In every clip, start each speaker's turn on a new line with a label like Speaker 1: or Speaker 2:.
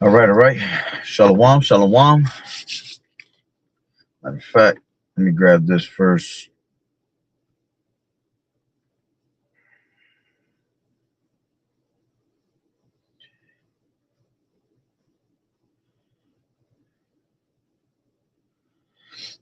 Speaker 1: All right, all right. Shalom, shalom. Matter of fact, let me grab this first.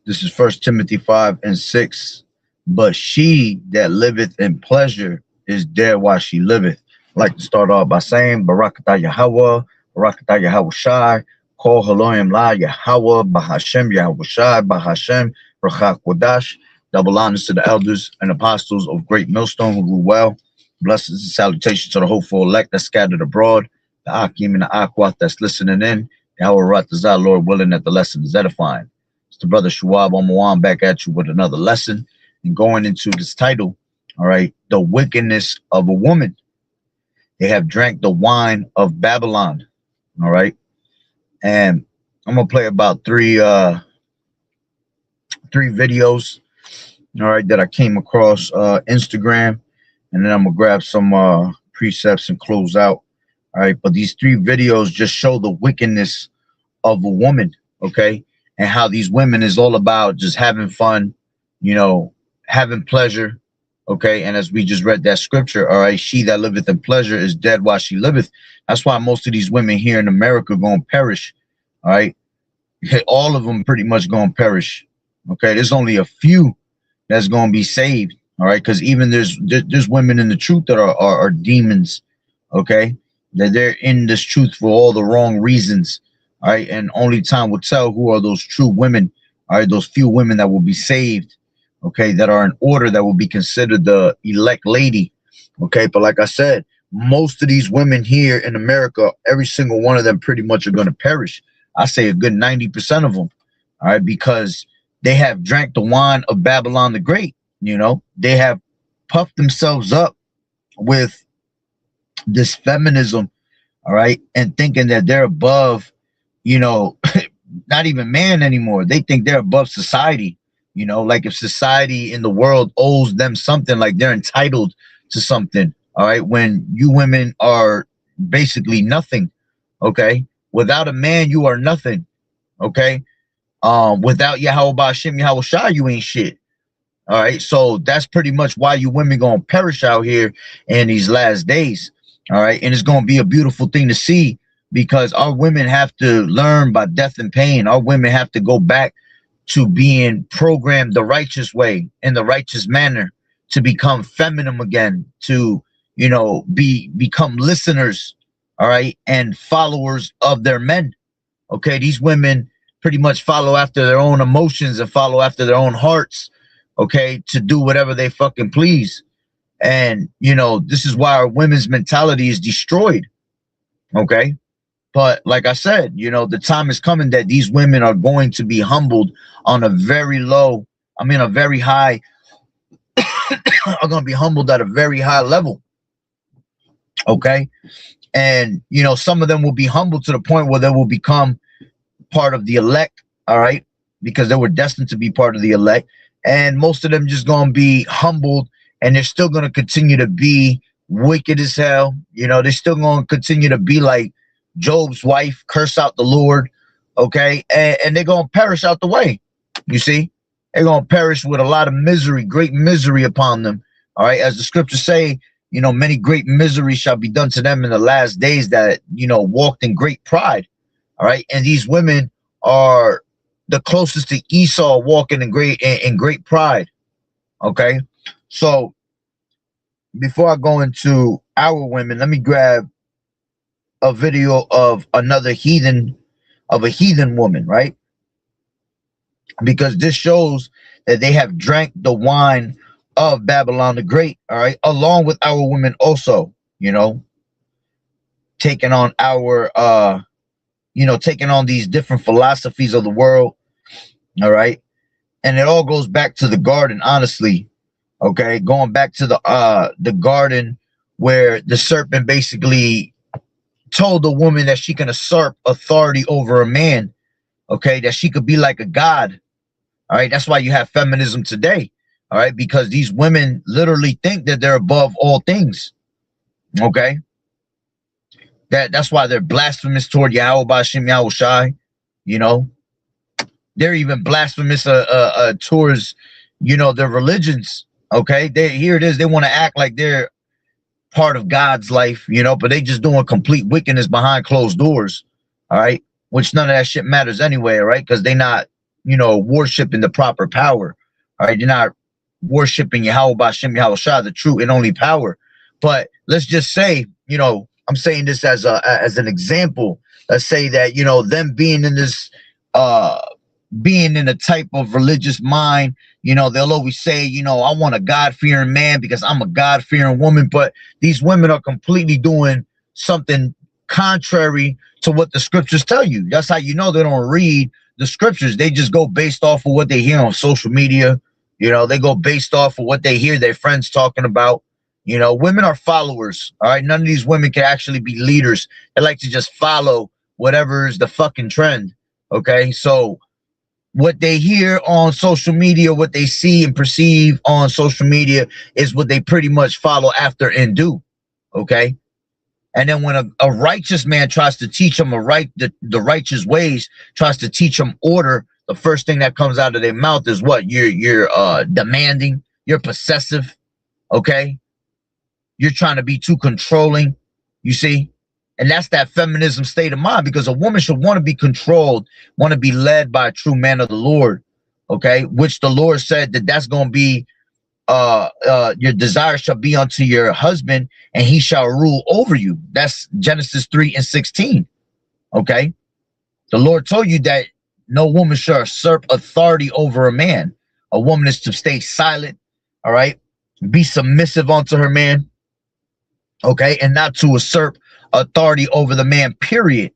Speaker 1: This is First Timothy 5:6. But she that liveth in pleasure is dead while she liveth. I like to start off by saying Barakatah Yahweh, Barakatah Yahweh Shai, Kol Haloim La Yahweh, Bahashem Yahweh Shai, Bahashem, Rachak Wadash. Double honors to the elders and apostles of Great Millstone who rule well. Blessings and salutations to the hopeful elect that's scattered abroad, the Akim and the Aquat that's listening in. Yahweh Ratazah, Lord willing that the lesson is edifying. It's the brother Shuab Omawan back at you with another lesson and going into this title. All right, the wickedness of a woman. They have drank the wine of Babylon. All right, and I'm gonna play about three videos. All right, that I came across Instagram, and then I'm gonna grab some precepts and close out. All right, but these three videos just show the wickedness of a woman. Okay, and how these women is all about just having fun, having pleasure. Okay, and as we just read that scripture, all right, she that liveth in pleasure is dead while she liveth. That's why most of these women here in America going to perish. All right, all of them pretty much going to perish. Okay, there's only a few that's going to be saved. All right, because even there's women in the truth that are demons. Okay, that they're in this truth for all the wrong reasons. All right, and only time will tell who are those true women. All right, those few women that will be saved. Okay, that are in order, that will be considered the elect lady. Okay, but like I said, most of these women here in America, every single one of them pretty much are going to perish. I say a good 90% of them. All right, because they have drank the wine of Babylon the Great. They have puffed themselves up with this feminism. All right, and thinking that they're above, not even man anymore. They think they're above society. Like if society in the world owes them something, like they're entitled to something. All right, when you women are basically nothing. Okay, without a man, you are nothing. Okay, without Yahweh Ba'ashem Yahweh Shai, you ain't shit. All right, so that's pretty much why you women gonna perish out here in these last days. All right, and it's gonna be a beautiful thing to see, because our women have to learn by death and pain. Our women have to go back to being programmed the righteous way, in the righteous manner, to become feminine again, to become listeners, all right, and followers of their men. Okay, these women pretty much follow after their own emotions and follow after their own hearts, okay, to do whatever they fucking please. And this is why our women's mentality is destroyed. Okay, but like I said, the time is coming that these women are going to be humbled on a very a very high, are going to be humbled at a very high level. Okay. And, some of them will be humbled to the point where they will become part of the elect. All right. Because they were destined to be part of the elect. And most of them just going to be humbled, and they're still going to continue to be wicked as hell. They're still going to continue to be like Job's wife, curse out the Lord, okay, and they're gonna perish out the way. You see, they're gonna perish with a lot of misery, great misery upon them. All right, as the scriptures say, many great misery shall be done to them in the last days that walked in great pride. All right, and these women are the closest to Esau, walking in great pride. Okay, so before I go into our women, let me grab a video of another heathen, of a heathen woman, right? Because this shows that they have drank the wine of Babylon the Great, all right, along with our women also, taking on taking on these different philosophies of the world, all right? And it all goes back to the garden, honestly, okay? Going back to the garden where the serpent basically told the woman that she can usurp authority over a man, okay, that she could be like a god. All right, that's why you have feminism today. All right, because these women literally think that they're above all things. Okay, That's why they're blasphemous toward Yahweh Bashim Yahweh Shai. You know, they're even blasphemous towards, you know, their religions. Okay, here it is. They want to act like they're part of God's life, you know, but they just doing complete wickedness behind closed doors. All right, which none of that shit matters anyway. Right, because they're not, you know, worshiping the proper power. All right, they're not worshiping Yahweh Bashim Yahweh Shah, the true and only power. But let's just say, you know, I'm saying this as an example. Let's say that, you know, them being in this being in a type of religious mind, you know, they'll always say, you know, I want a God-fearing man because I'm a God-fearing woman. But these women are completely doing something contrary to what the scriptures tell you. That's how you know they don't read the scriptures. They just go based off of what they hear on social media. You know, they go based off of what they hear their friends talking about. You know, women are followers. All right. None of these women can actually be leaders. They like to just follow whatever is the fucking trend. Okay. So what they hear on social media, what they see and perceive on social media is what they pretty much follow after and do. Okay. And then when a righteous man tries to teach them the righteous ways, tries to teach them order, the first thing that comes out of their mouth is what? You're demanding, you're possessive, okay? You're trying to be too controlling, you see? And that's that feminism state of mind, because a woman should want to be controlled, want to be led by a true man of the Lord, okay? Which the Lord said that's going to be your desire shall be unto your husband, and he shall rule over you. That's Genesis 3:16. Okay. The Lord told you that no woman shall usurp authority over a man. A woman is to stay silent, all right, be submissive unto her man, okay, and not to usurp authority over the man, period.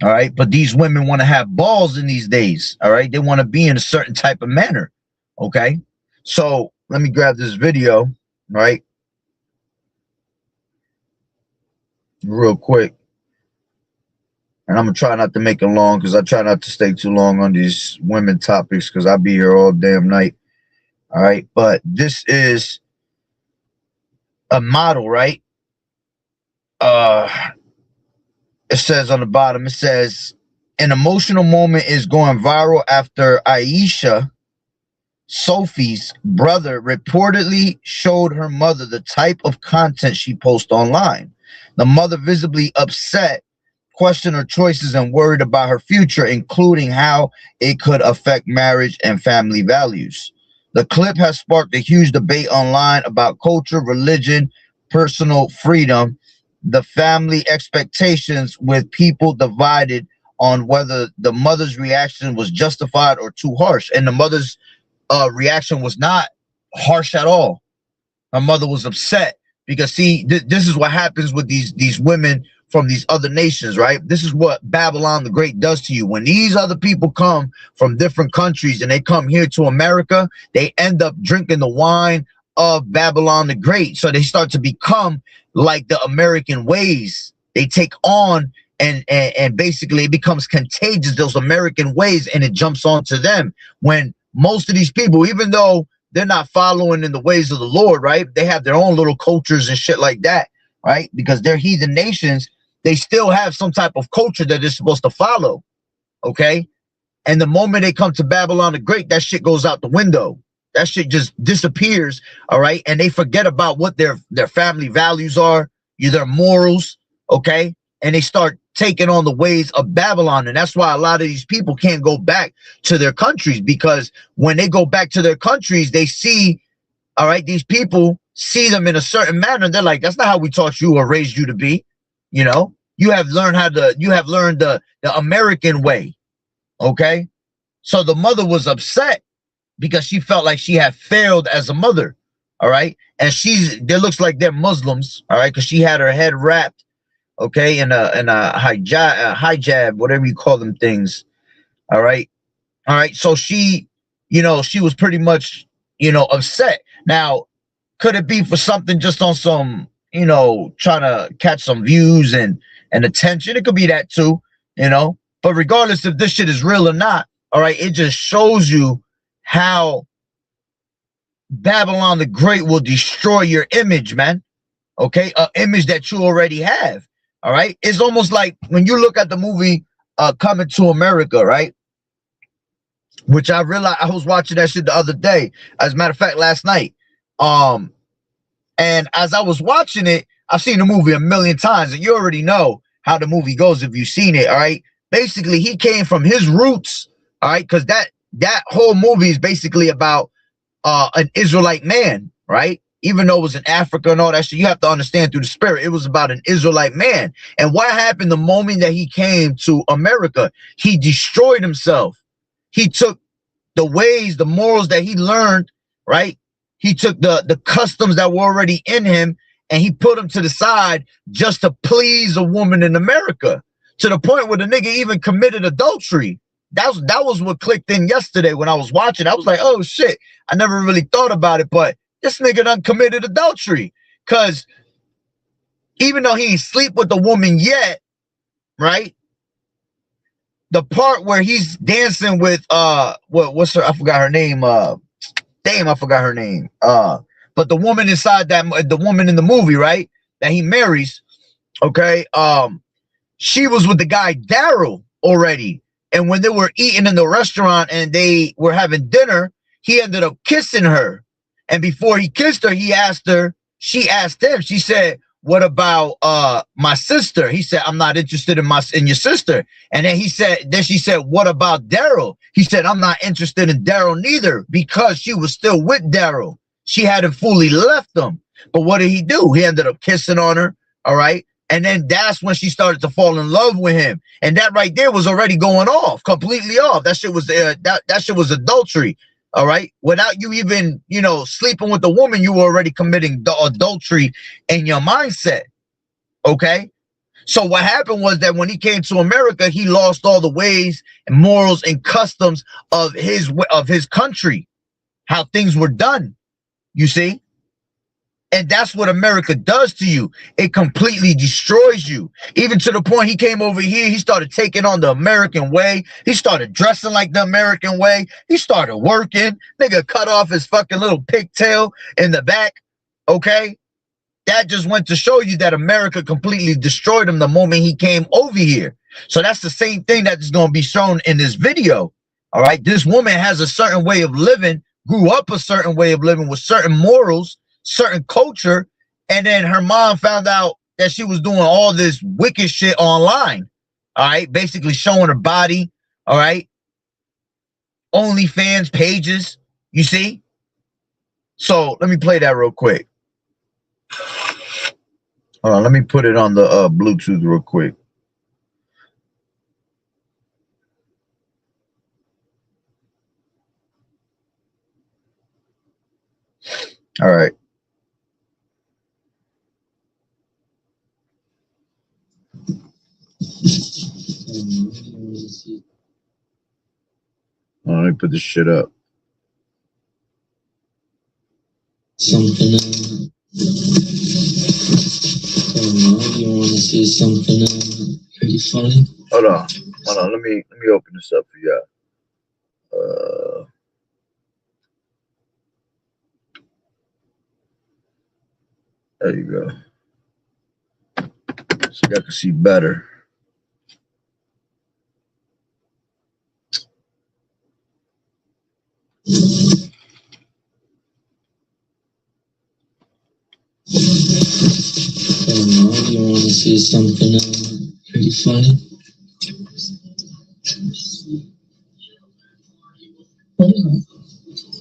Speaker 1: All right. But these women want to have balls in these days. All right. They want to be in a certain type of manner. Okay. So let me grab this video, right, real quick. And I'm going to try not to make it long, because I try not to stay too long on these women topics, because I'll be here all damn night. All right. But this is a model, right? It says on the bottom, it says, an emotional moment is going viral after Aisha, Sophie's brother, reportedly showed her mother the type of content she posts online. The mother, visibly upset, questioned her choices and worried about her future, including how it could affect marriage and family values. The clip has sparked a huge debate online about culture, religion, personal freedom, the family expectations, with people divided on whether the mother's reaction was justified or too harsh. And the mother's reaction was not harsh at all. My mother was upset because, see, this is what happens with these women from these other nations, right? This is what Babylon the Great does to you. When these other people come from different countries and they come here to America, they end up drinking the wine of Babylon the Great. So they start to become like the American ways. They take on and basically it becomes contagious, those American ways, and it jumps onto them. When most of these people, even though they're not following in the ways of the Lord, right? They have their own little cultures and shit like that, right? Because they're heathen nations, they still have some type of culture that they're supposed to follow, okay? And the moment they come to Babylon the Great, that shit goes out the window. That shit just disappears, all right? And they forget about what their family values are, their morals, okay? And they start taking on the ways of Babylon. And that's why a lot of these people can't go back to their countries, because when they go back to their countries, they see, all right, these people see them in a certain manner. And they're like, that's not how we taught you or raised you to be. You know, you have learned the American way. Okay. So the mother was upset because she felt like she had failed as a mother. All right. And there looks like they're Muslims. All right. Because she had her head wrapped, okay, in a hijab, whatever you call them things. All right. All right. So she, you know, she was pretty much, you know, upset. Now, could it be for something just on some, you know, trying to catch some views and attention? It could be that too, you know. But regardless if this shit is real or not, all right, it just shows you how Babylon the Great will destroy your image, man. Okay, an image that you already have. All right. It's almost like when you look at the movie Coming to America, right? Which I realized I was watching that shit the other day. As a matter of fact, last night. And as I was watching it, I've seen the movie a million times, and you already know how the movie goes if you've seen it. All right. Basically, he came from his roots. All right, because that whole movie is basically about an Israelite man, right? Even though it was in Africa and all that shit, you have to understand through the spirit, it was about an Israelite man. And what happened the moment that he came to America? He destroyed himself. He took the ways, the morals that he learned, right? He took the customs that were already in him and he put them to the side just to please a woman in America, to the point where the nigga even committed adultery. That was what clicked in yesterday when I was watching. I was like, oh shit, I never really thought about it, but this nigga done committed adultery. Cause even though he ain't sleep with the woman yet, right? The part where he's dancing with what's her, I forgot her name. Damn, I forgot her name. But the woman inside the woman in the movie, right? That he marries, okay? She was with the guy Daryl already. And when they were eating in the restaurant and they were having dinner, he ended up kissing her. And before he kissed her, she asked him, she said, what about my sister? He said, I'm not interested in your sister. And then she said, what about Daryl? He said, I'm not interested in Daryl neither, because she was still with Daryl. She hadn't fully left him. But what did he do? He ended up kissing on her. All right. And then that's when she started to fall in love with him. And that right there was already going off, completely off. That shit was that shit was adultery. All right. Without you even, sleeping with the woman, you were already committing the adultery in your mindset. Okay. So what happened was that when he came to America, he lost all the ways and morals and customs of his country, how things were done. You see? And that's what America does to you. It completely destroys you. Even to the point he came over here, he started taking on the American way. He started dressing like the American way. He started working. Nigga cut off his fucking little pigtail in the back. Okay? That just went to show you that America completely destroyed him the moment he came over here. So that's the same thing that is going to be shown in this video. All right? This woman has a certain way of living, grew up a certain way of living with certain morals, certain culture, and then her mom found out that she was doing all this wicked shit online. All right, basically showing her body. All right, OnlyFans pages. You see? So let me play that real quick. Hold on, let me put it on the Bluetooth real quick. All right. Let me put this shit up.
Speaker 2: Something you want to see something pretty funny?
Speaker 1: Hold on. Let me open this up for y'all. There you go. So y'all can see better.
Speaker 2: You want to see something pretty funny?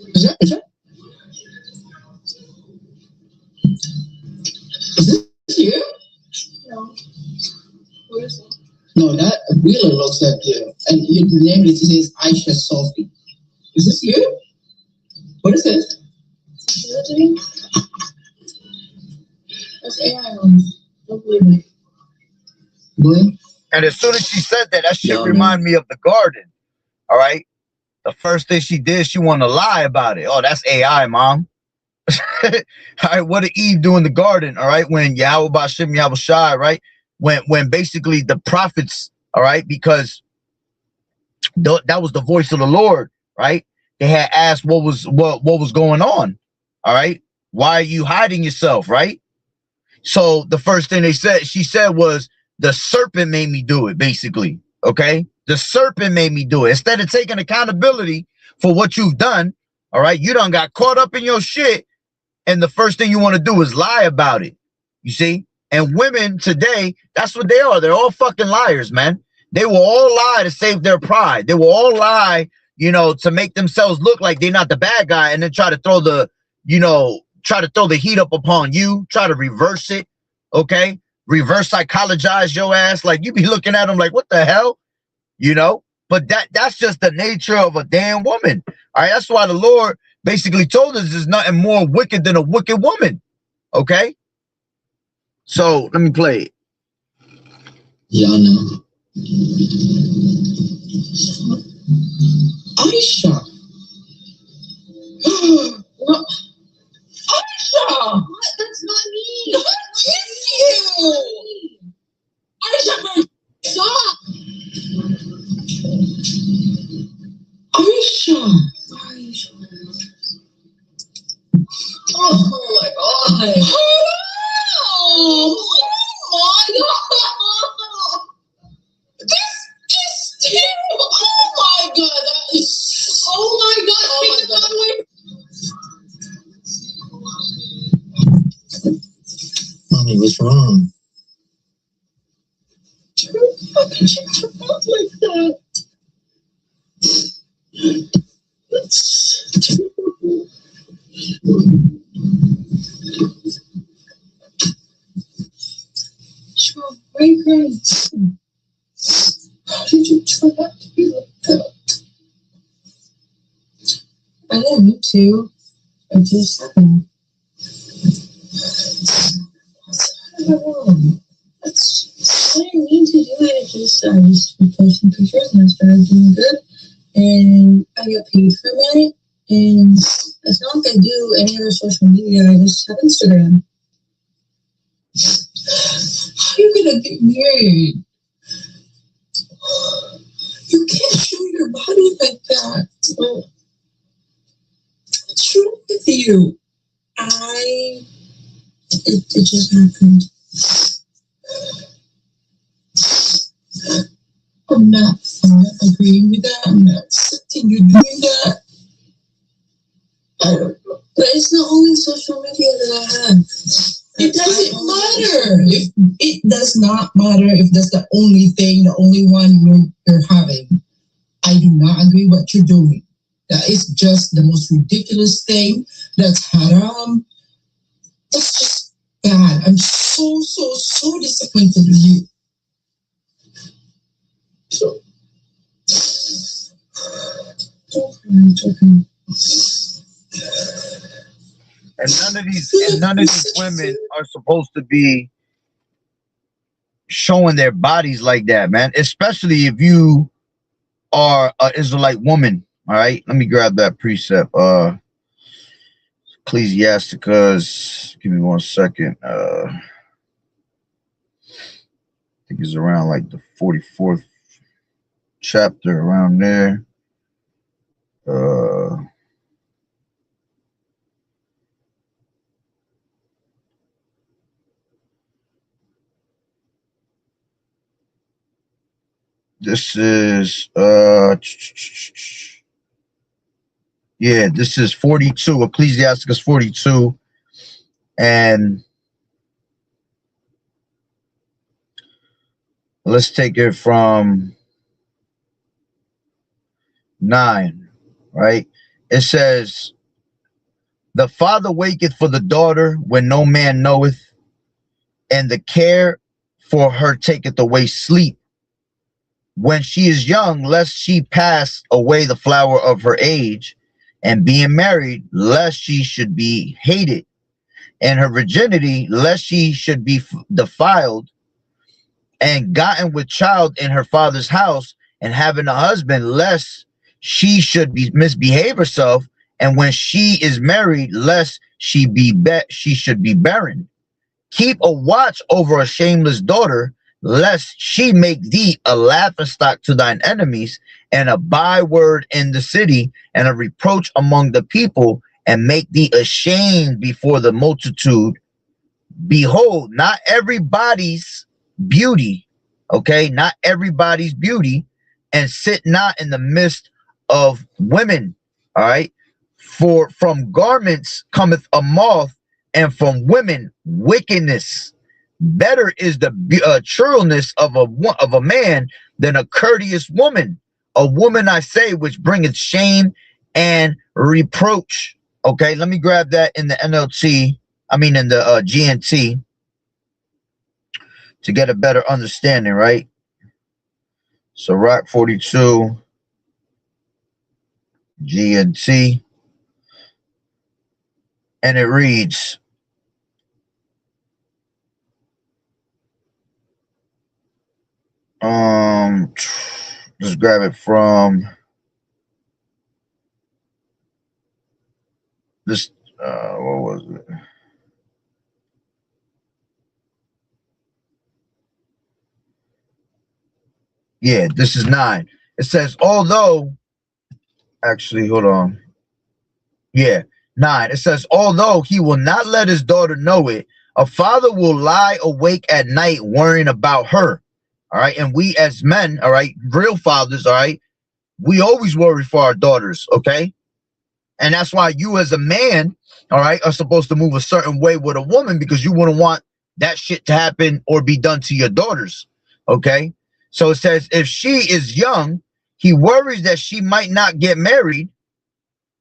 Speaker 2: Is that? Is this you? No. What is it? No, that really looks like you. And your name says Aisha Sophie. Is this you? What is this? That's AI. Don't believe me. What?
Speaker 1: And as soon as she said that, that shit reminded me of The Garden. All right. The first thing she did, she wanted to lie about it. Oh, that's AI, mom. All right. What did Eve do in the garden? All right. When Yahweh Bashim Yahweh Shai, right? When basically the prophets, all right, because that was the voice of the Lord, right? They had asked what was going on. All right. Why are you hiding yourself, right? So the first thing she said was, the serpent made me do it, basically. Okay? The serpent made me do it. Instead of taking accountability for what you've done, all right, you done got caught up in your shit, and the first thing you want to do is lie about it. You see? And women today, that's what they are. They're all fucking liars, man. They will all lie to save their pride. They will all lie, you know, to make themselves look like they're not the bad guy, and then try to throw the, you know, try to throw the heat up upon you, try to reverse it, okay? Reverse psychologize your ass. Like, you be looking at them like, what the hell? You know? But that's just the nature of a damn woman. All right, that's why the Lord basically told us there's nothing more wicked than a wicked woman. Okay? So, let me play it.
Speaker 2: Yeah, I know. Aisha. What? Aisha! What? That's not me. What is you? Aisha, stop! Aisha! Oh my god! Oh my god! This is oh my god! That is oh my god! Oh my god! Mommy, what's wrong? Fucking shut your mouth like that. That's terrible. Sean, why are you crying? How did you turn out to be like that? I didn't mean to. I just happened. I don't know. I didn't mean to do it. I just posted pictures and I started doing good. And I get paid for it. And it's not like I do any other social media. I just have Instagram. How are you gonna get married? You can't show your body like that. What's wrong with you? It just happened. I'm not agreeing with that. I'm not accepting you doing that. I don't know. But it's the only social media that I have. It doesn't matter. It does not matter if that's the only thing, the only one you're having. I do not agree what you're doing. That is just the most ridiculous thing. That's haram. That's just bad. I'm so disappointed with you. So, don't cry.
Speaker 1: And none of these women are supposed to be showing their bodies like that, man. Especially if you are an Israelite woman. All right, let me grab that precept. Ecclesiasticus. Give me 1 second. I think it's around like the 44th chapter, around there. This is yeah, this is 42, Ecclesiasticus 42, and let's take it from 9, right? It says, the father waketh for the daughter when no man knoweth, and the care for her taketh away sleep. When she is young, lest she pass away the flower of her age, and being married, lest she should be hated, and her virginity, lest she should be defiled, and gotten with child in her father's house, and having a husband, lest she should misbehave herself, and when she is married, lest she should be barren. Keep a watch over a shameless daughter, lest she make thee a laughingstock to thine enemies, and a byword in the city, and a reproach among the people, and make thee ashamed before the multitude. Behold, not everybody's beauty Okay, not everybody's beauty, and sit not in the midst of women. All right, for from garments cometh a moth, and from women wickedness. Better is the trueness of a man than a courteous woman. A woman, I say, which bringeth shame and reproach. Okay, let me grab that in the NLT. I mean, in the GNT to get a better understanding, right? So, Rock 42, GNT, and it reads, just grab it from this. What was it? Yeah, this is 9. It says, although, actually, hold on. Yeah, 9. It says, although he will not let his daughter know it, a father will lie awake at night worrying about her. All right. And we as men, all right, real fathers, all right, we always worry for our daughters. Okay. And that's why you as a man, all right, are supposed to move a certain way with a woman, because you wouldn't want that shit to happen or be done to your daughters. Okay. So it says, if she is young, he worries that she might not get married.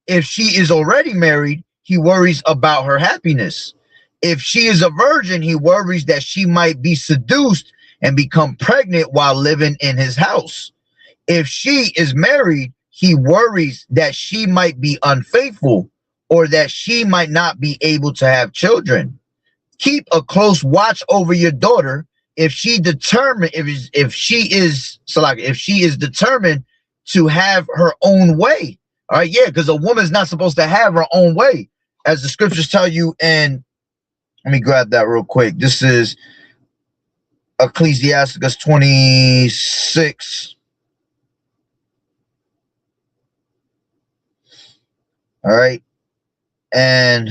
Speaker 1: If she is already married, he worries about her happiness. If she is a virgin, he worries that she might be seduced and become pregnant while living in his house. If she is married, he worries that she might be unfaithful or that she might not be able to have children. Keep a close watch over your daughter. If she she is determined to have her own way. All right, yeah, because a woman's not supposed to have her own way, as the scriptures tell you. And let me grab that real quick. This is Ecclesiasticus 26. All right, and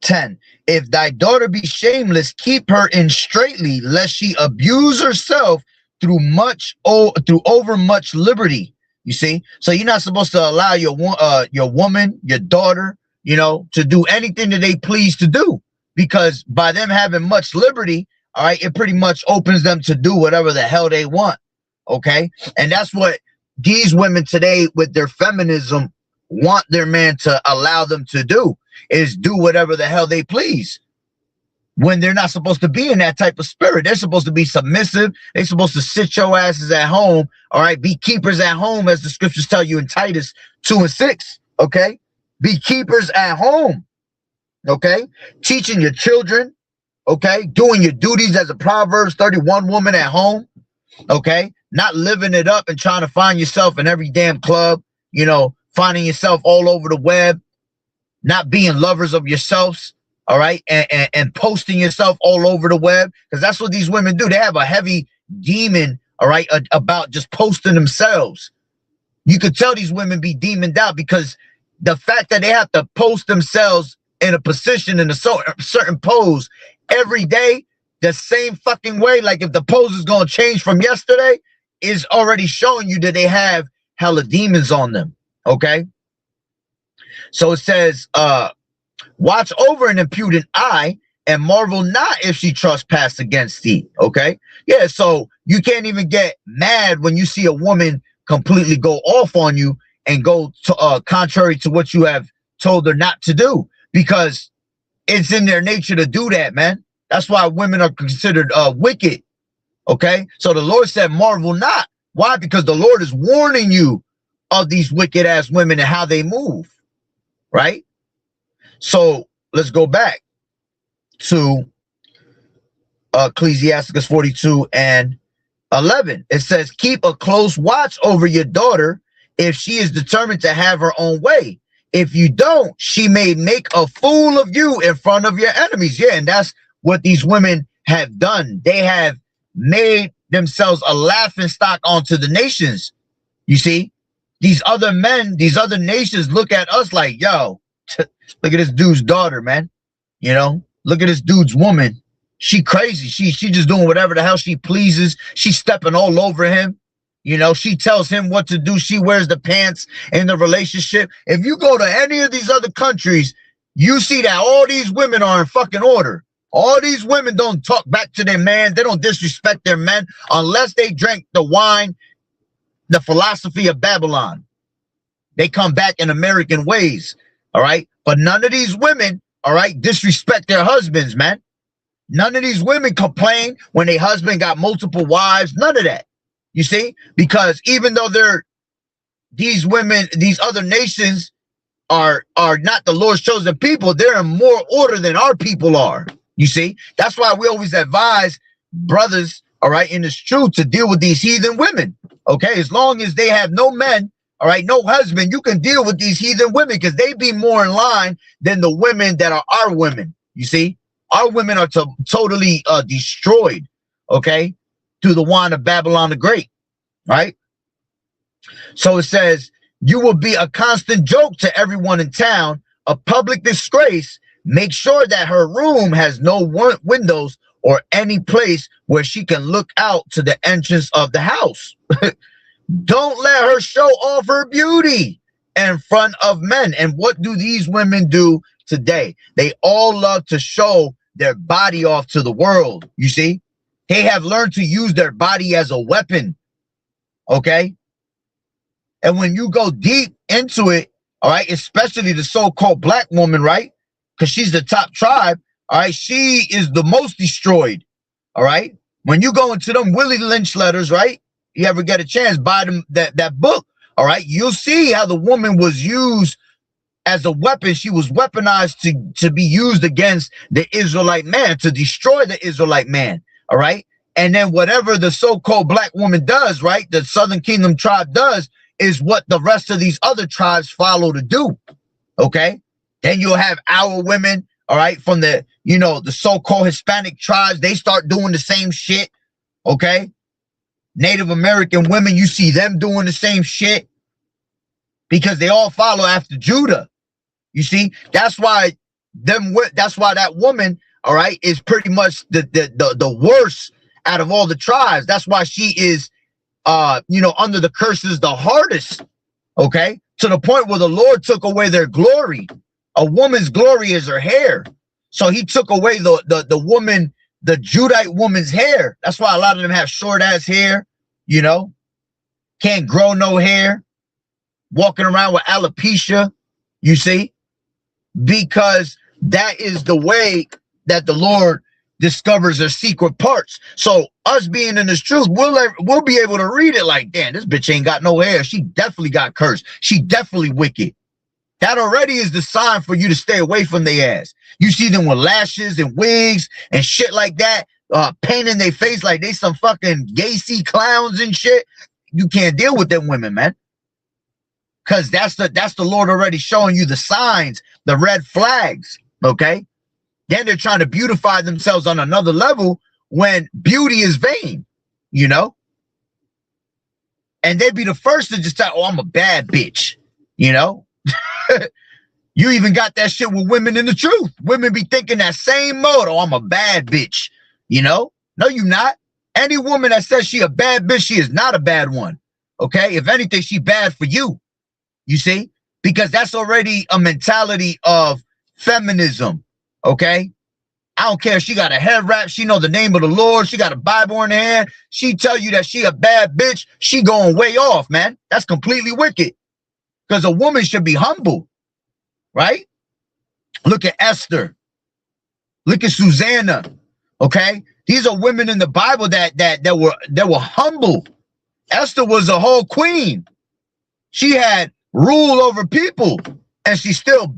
Speaker 1: 10. If thy daughter be shameless, keep her in straitly, lest she abuse herself through over much liberty. You see, so you're not supposed to allow your woman, your daughter, to do anything that they please to do, because by them having much liberty, all right, it pretty much opens them to do whatever the hell they want. Okay, and that's what these women today with their feminism want their man to allow them to do, is do whatever the hell they please, when they're not supposed to be in that type of spirit. They're supposed to be submissive. They're supposed to sit your asses at home, all right? Be keepers at home, as the scriptures tell you in Titus 2:6, okay? Be keepers at home, okay? Teaching your children, okay? Doing your duties as a Proverbs 31 woman at home, okay? Not living it up and trying to find yourself in every damn club, finding yourself all over the web, not being lovers of yourselves, all right, and posting yourself all over the web, because that's what these women do. They have a heavy demon, all right, about just posting themselves. You could tell these women be demoned out, because the fact that they have to post themselves in a position, in a certain pose every day, the same fucking way, like if the pose is going to change from yesterday, is already showing you that they have hella demons on them, okay? So it says, watch over an impudent eye, and marvel not if she trespass against thee. Okay. Yeah. So you can't even get mad when you see a woman completely go off on you and go to, contrary to what you have told her not to do, because it's in their nature to do that, man. That's why women are considered wicked. Okay. So the Lord said, marvel not. Why? Because the Lord is warning you of these wicked ass women and how they move. Right. So let's go back to Ecclesiasticus 42 and 11. It says, keep a close watch over your daughter if she is determined to have her own way. If you don't, she may make a fool of you in front of your enemies. Yeah, and that's what these women have done. They have made themselves a laughing stock onto the nations, you see? these other men, these other nations look at us like, yo, look at this dude's daughter, man. You know, look at this dude's woman. She crazy. She just doing whatever the hell she pleases. She's stepping all over him. You know, she tells him what to do. She wears the pants in the relationship. If you go to any of these other countries, you see that all these women are in fucking order. All these women don't talk back to their man. They don't disrespect their men unless they drank the wine, the philosophy of Babylon. They come back in American ways, all right? But none of these women, all right, disrespect their husbands, man. None of these women complain when their husband got multiple wives. None of that. You see? Because even though these women, these other nations are not the Lord's chosen people, they're in more order than our people are. You see? That's why we always advise brothers, all right, in this truth to deal with these heathen women. Okay? As long as they have no men, all right, no husband, you can deal with these heathen women because they be more in line than the women that are our women. You see? Our women are totally destroyed, okay, through the wine of Babylon the Great, right? So it says, you will be a constant joke to everyone in town, a public disgrace. Make sure that her room has no windows or any place where she can look out to the entrance of the house. Don't let her show off her beauty in front of men. And what do these women do today? They all love to show their body off to the world. You see, they have learned to use their body as a weapon. Okay. And when you go deep into it, all right, especially the so-called black woman, right? Because she's the top tribe. All right. She is the most destroyed. All right. When you go into them Willie Lynch letters, right? You ever get a chance, buy them that book. All right. You'll see how the woman was used as a weapon. She was weaponized to be used against the Israelite man, to destroy the Israelite man. All right. And then whatever the so-called black woman does, right, the Southern Kingdom tribe does, is what the rest of these other tribes follow to do. Okay. Then you'll have our women, all right, from the, you know, the so-called Hispanic tribes. They start doing the same shit. Okay. Native American women, you see them doing the same shit because they all follow after Judah. You see, that's why that woman, all right, is pretty much the worst out of all the tribes. That's why she is, you know, under the curses the hardest. Okay, to the point where the Lord took away their glory. A woman's glory is her hair, so He took away the woman, the Judite woman's hair. That's why a lot of them have short ass hair. You know, can't grow no hair, walking around with alopecia. You see. Because that is the way that the Lord discovers their secret parts. So us being in this truth, we'll be able to read it like, damn, this bitch ain't got no hair. She definitely got cursed. She definitely wicked. That already is the sign for you to stay away from their ass. You see them with lashes and wigs and shit like that, painting their face like they some fucking Gacy clowns and shit. You can't deal with them women, man. Because that's the Lord already showing you the signs, the red flags, okay? Then they're trying to beautify themselves on another level when beauty is vain, you know? And they'd be the first to just say, oh, I'm a bad bitch, you know? You even got that shit with women in the truth. Women be thinking that same mode, oh, I'm a bad bitch, you know? No, you're not. Any woman that says she a bad bitch, she is not a bad one, okay? If anything, she bad for you, you see? Because that's already a mentality of feminism, okay? I don't care if she got a head wrap, she know the name of the Lord, she got a Bible in her hand, she tell you that she a bad bitch, she going way off, man. That's completely wicked. Because a woman should be humble, right? Look at Esther. Look at Susanna, okay? These are women in the Bible that were humble. Esther was a whole queen. She had rule over people, and she still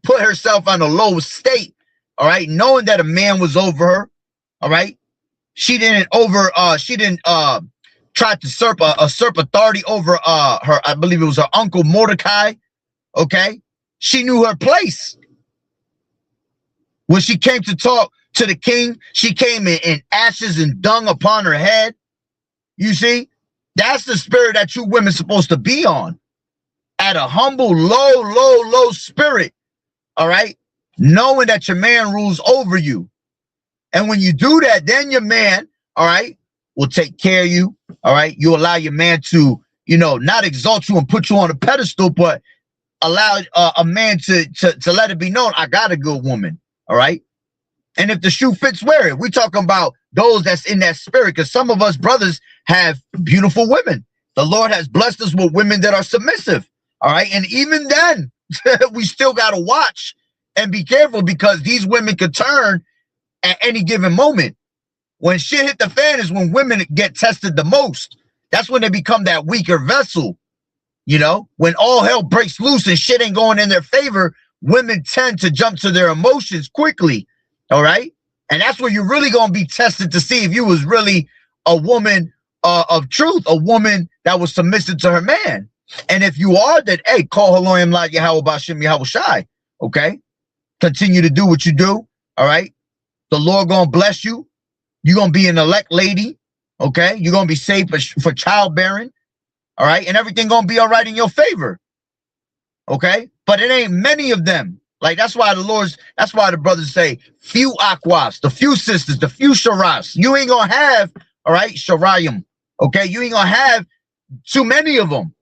Speaker 1: put herself on a low state, all right, knowing that a man was over her, all right. She didn't try to usurp authority over her, I believe it was her uncle Mordecai, okay. She knew her place. When she came to talk to the king, she came in ashes and dung upon her head. You see, that's the spirit that you women supposed to be on. at a humble, low spirit, all right? Knowing that your man rules over you. And when you do that, then your man, all right, will take care of you, all right? You allow your man to, not exalt you and put you on a pedestal, but allow a man to let it be known, I got a good woman, all right? And if the shoe fits, wear it. We're talking about those that's in that spirit, because some of us brothers have beautiful women. The Lord has blessed us with women that are submissive, all right? And even then, we still got to watch and be careful, because these women could turn at any given moment. When shit hit the fan is when women get tested the most. That's when they become that weaker vessel. When all hell breaks loose and shit ain't going in their favor, women tend to jump to their emotions quickly. All right. And that's where you're really going to be tested to see if you was really a woman of truth, a woman that was submissive to her man. And if you are, then, hey, call Haloyim La Yahweh Bashim Yahweh Shai. Okay. Continue to do what you do. All right. The Lord going to bless you. You're going to be an elect lady. Okay. You're going to be safe for childbearing. All right. And everything going to be all right in your favor. Okay. But it ain't many of them. Like, that's why the brothers say few aquas, the few sisters, the few sharas. You ain't going to have, all right, sharayim. Okay. You ain't going to have too many of them.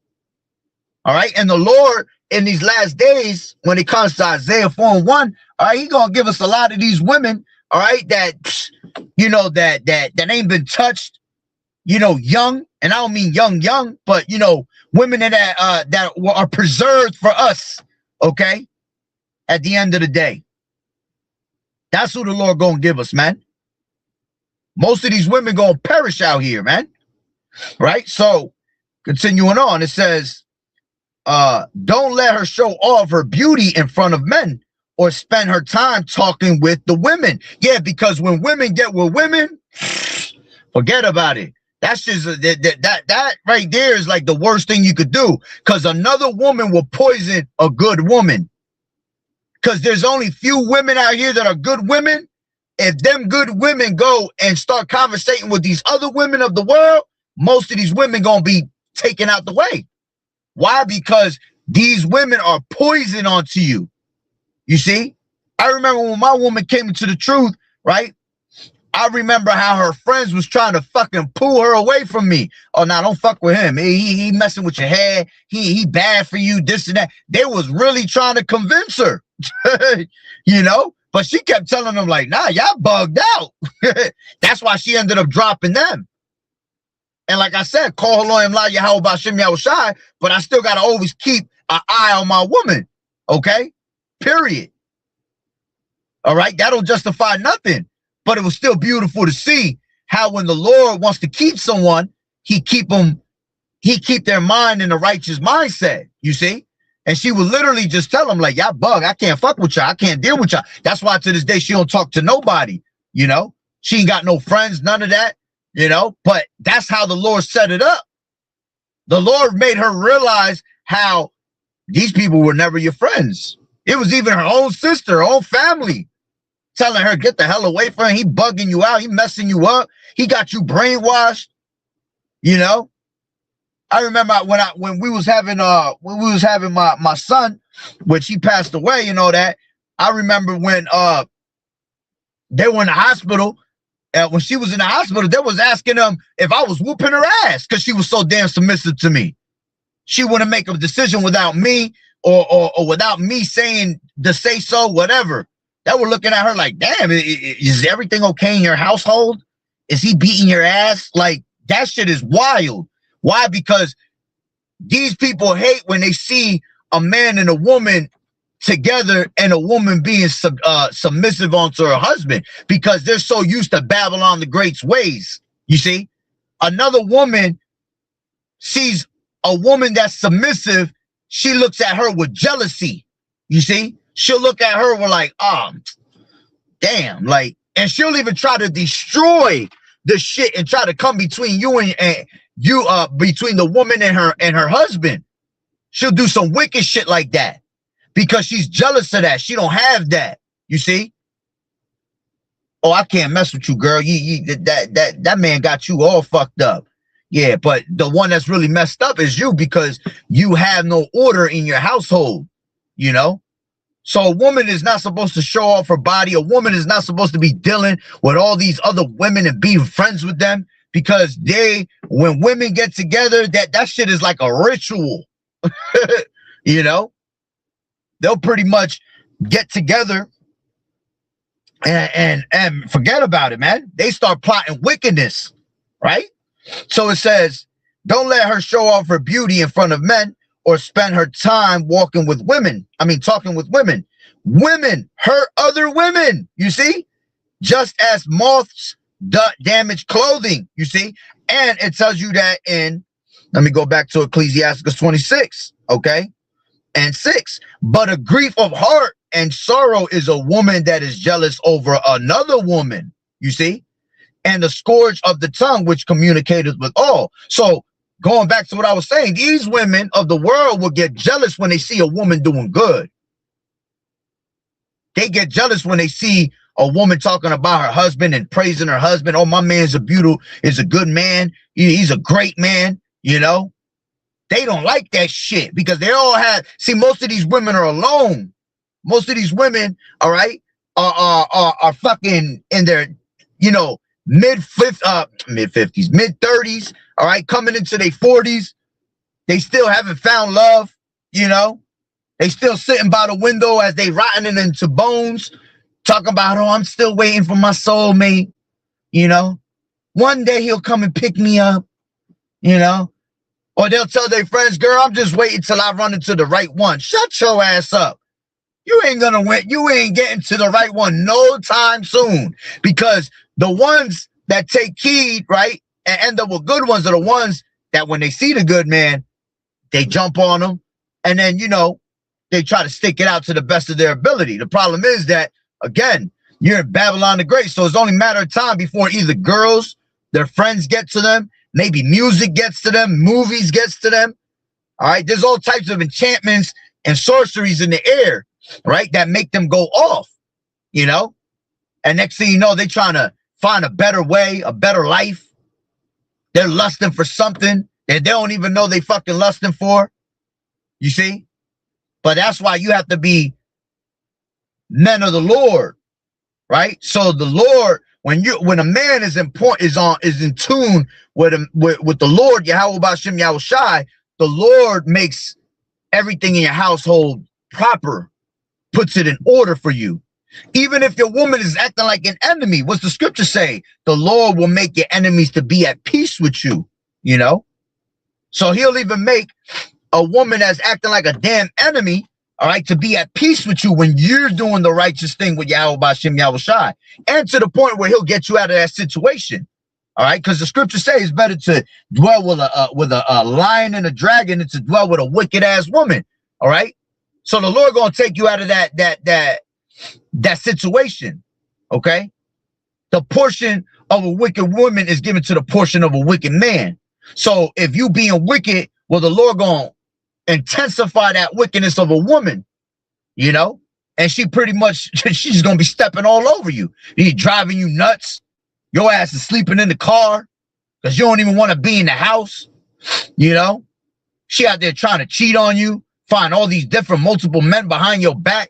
Speaker 1: All right. And the Lord in these last days, when it comes to Isaiah 4:1, all right, he going to give us a lot of these women, all right, that, that ain't been touched, young. And I don't mean young, but, women that are preserved for us. Okay. At the end of the day, that's who the Lord gonna give us, man. Most of these women gonna perish out here, man. Right? So, continuing on, it says, don't let her show off her beauty in front of men or spend her time talking with the women. Yeah, because when women get with women, forget about it. That's just that right there is like the worst thing you could do, because another woman will poison a good woman. Because there's only few women out here that are good women. If them good women go and start conversating with these other women of the world, most of these women gonna be taken out the way. Why? Because these women are poison onto you. You see? I remember when my woman came into the truth, right? I remember how her friends was trying to fucking pull her away from me. Oh, no, don't fuck with him. He messing with your head. He bad for you, this and that. They was really trying to convince her, but she kept telling them like, nah, y'all bugged out. That's why she ended up dropping them. And like I said, call Haloyim La Yahweh Bashim Yahweh Shai, but I still got to always keep an eye on my woman. Okay? Period. All right? That'll justify nothing. But it was still beautiful to see how when the Lord wants to keep someone, he keep their mind in a righteous mindset, you see? And she would literally just tell him like, y'all bug, I can't fuck with y'all. I can't deal with y'all. That's why to this day, she don't talk to nobody, She ain't got no friends, none of that, But that's how the Lord set it up. The Lord made her realize how these people were never your friends. It was even her own sister, her own family. Telling her, get the hell away from him. He bugging you out. He messing you up. He got you brainwashed. I remember when we was having my son, which he passed away, that. I remember when they were in the hospital. When she was in the hospital, they was asking them if I was whooping her ass because she was so damn submissive to me. She wouldn't make a decision without me or without me saying to say so, whatever. They were looking at her like, damn, is everything okay in your household? Is he beating your ass? Like, that shit is wild. Why? Because these people hate when they see a man and a woman together and a woman being submissive onto her husband, because they're so used to Babylon the Great's ways. You see? Another woman sees a woman that's submissive, she looks at her with jealousy. You see? She'll look at her with like, damn, like, and she'll even try to destroy the shit and try to come between you and between the woman and her husband. She'll do some wicked shit like that because she's jealous of that. She don't have that. You see? Oh, I can't mess with you, girl. That man got you all fucked up. Yeah, but the one that's really messed up is you, because you have no order in your household, you know? So a woman is not supposed to show off her body. A woman is not supposed to be dealing with all these other women and be friends with them, because when women get together, that shit is like a ritual. You know? They'll pretty much get together and forget about it, man. They start plotting wickedness, right? So it says, don't let her show off her beauty in front of men or spend her time talking with women. Women hurt other women, you see? Just as moths damage clothing, you see? And it tells you that let me go back to Ecclesiastes 26, okay? And 6. But a grief of heart and sorrow is a woman that is jealous over another woman, you see? And the scourge of the tongue, which communicateth with all. So going back to what I was saying, these women of the world will get jealous when they see a woman doing good. They get jealous when they see a woman talking about her husband and praising her husband. Oh, my man's is a good man. He's a great man, you know? They don't like that shit, because they all most of these women are alone. Most of these women, all right, are fucking in their, mid 50s, mid 30s, all right, coming into their 40s. They still haven't found love, you know? They still sitting by the window as they rotting into bones, talking about, oh, I'm still waiting for my soulmate, you know? One day he'll come and pick me up, you know? Or they'll tell their friends, girl, I'm just waiting till I run into the right one. Shut your ass up. You ain't gonna win. You ain't getting to the right one no time soon, because the ones that take heed, right, and end up with good ones are the ones that when they see the good man, they jump on them, and then, they try to stick it out to the best of their ability. The problem is that, again, you're in Babylon the Great, so it's only a matter of time before either girls, their friends get to them, maybe music gets to them, movies gets to them. All right, there's all types of enchantments and sorceries in the air, right, that make them go off, and next thing you know, they're trying to find a better way, a better life. They're lusting for something that they don't even know they fucking lusting for, you see? But that's why you have to be men of the Lord, right? So the Lord, when a man is in tune with the Lord, Yahweh Bashem Yahweh Shai, the Lord makes everything in your household proper, puts it in order for you. Even if your woman is acting like an enemy, what's the scripture say? The Lord will make your enemies to be at peace with you, So he'll even make a woman that's acting like a damn enemy, all right, to be at peace with you when you're doing the righteous thing with Yahweh Bashem Yahweh Shai, and to the point where he'll get you out of that situation, all right, because the scripture says it's better to dwell with a lion and a dragon than to dwell with a wicked ass woman, all right. So the Lord gonna take you out of that situation, okay. The portion of a wicked woman is given to the portion of a wicked man. So if you being wicked, well, the Lord gonna intensify that wickedness of a woman, and she pretty much, she's gonna be stepping all over you. He's driving you nuts. Your ass is sleeping in the car because you don't even want to be in the house. She out there trying to cheat on you, find all these different multiple men behind your back.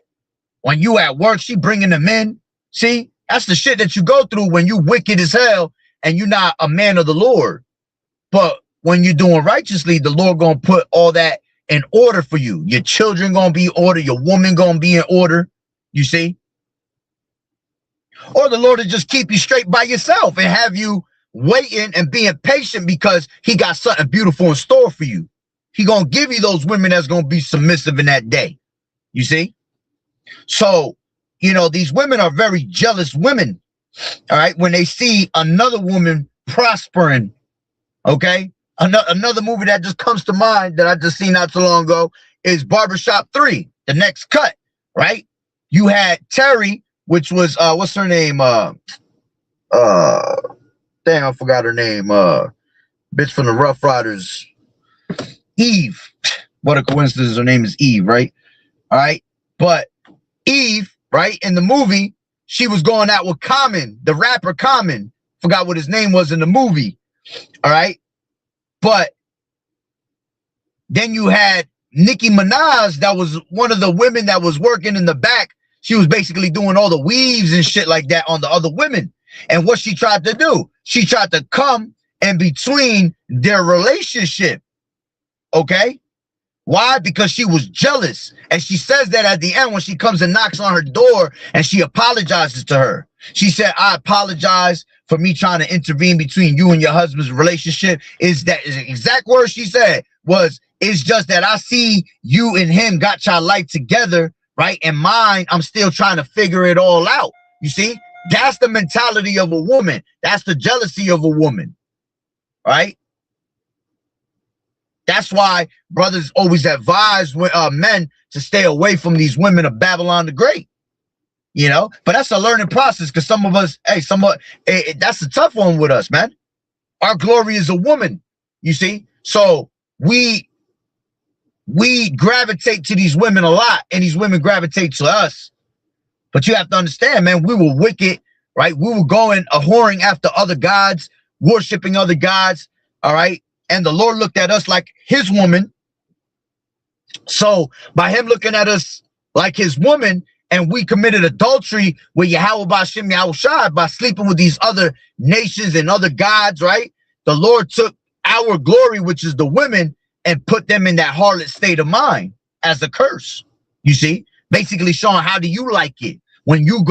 Speaker 1: When you at work, she bringing them in. See, that's the shit that you go through when you wicked as hell and you're not a man of the Lord. But when you're doing righteously, the Lord gonna put all that in order for you. Your children gonna be in order. Your woman gonna be in order. You see? Or the Lord will just keep you straight by yourself and have you waiting and being patient because he got something beautiful in store for you. He gonna give you those women that's gonna be submissive in that day. You see? So, these women are very jealous women. All right. When they see another woman prospering, okay? Another movie that just comes to mind that I just seen not too long ago is Barbershop 3, The Next Cut, right? You had Terry, which was, what's her name? Damn, I forgot her name. Bitch from the Rough Riders. Eve. What a coincidence, her name is Eve, right? All right. But Eve, right, in the movie, she was going out with Common, the rapper Common. Forgot what his name was in the movie. All right. But then you had Nicki Minaj, that was one of the women that was working in the back. She was basically doing all the weaves and shit like that on the other women. And what she tried to do, she tried to come in between their relationship. Okay? Why? Because she was jealous. And she says that at the end when she comes and knocks on her door and she apologizes to her. She said, I apologize for me trying to intervene between you and your husband's relationship. Is the exact word she said was, it's just that I see you and him got your life together, right? And mine, I'm still trying to figure it all out. You see? That's the mentality of a woman. That's the jealousy of a woman, right? That's why brothers always advise men to stay away from these women of Babylon the Great, you know. But that's a learning process, because some of us, that's a tough one with us, man. Our glory is a woman, you see. So we gravitate to these women a lot, and these women gravitate to us. But you have to understand, man, we were wicked, right? We were going whoring after other gods, worshiping other gods, all right? And the Lord looked at us like his woman. So by him looking at us like his woman, and we committed adultery with Yahweh Ba'Shem Yahushua by sleeping with these other nations and other gods, right? The Lord took our glory, which is the women, and put them in that harlot state of mind as a curse. You see, basically showing, how do you like it when your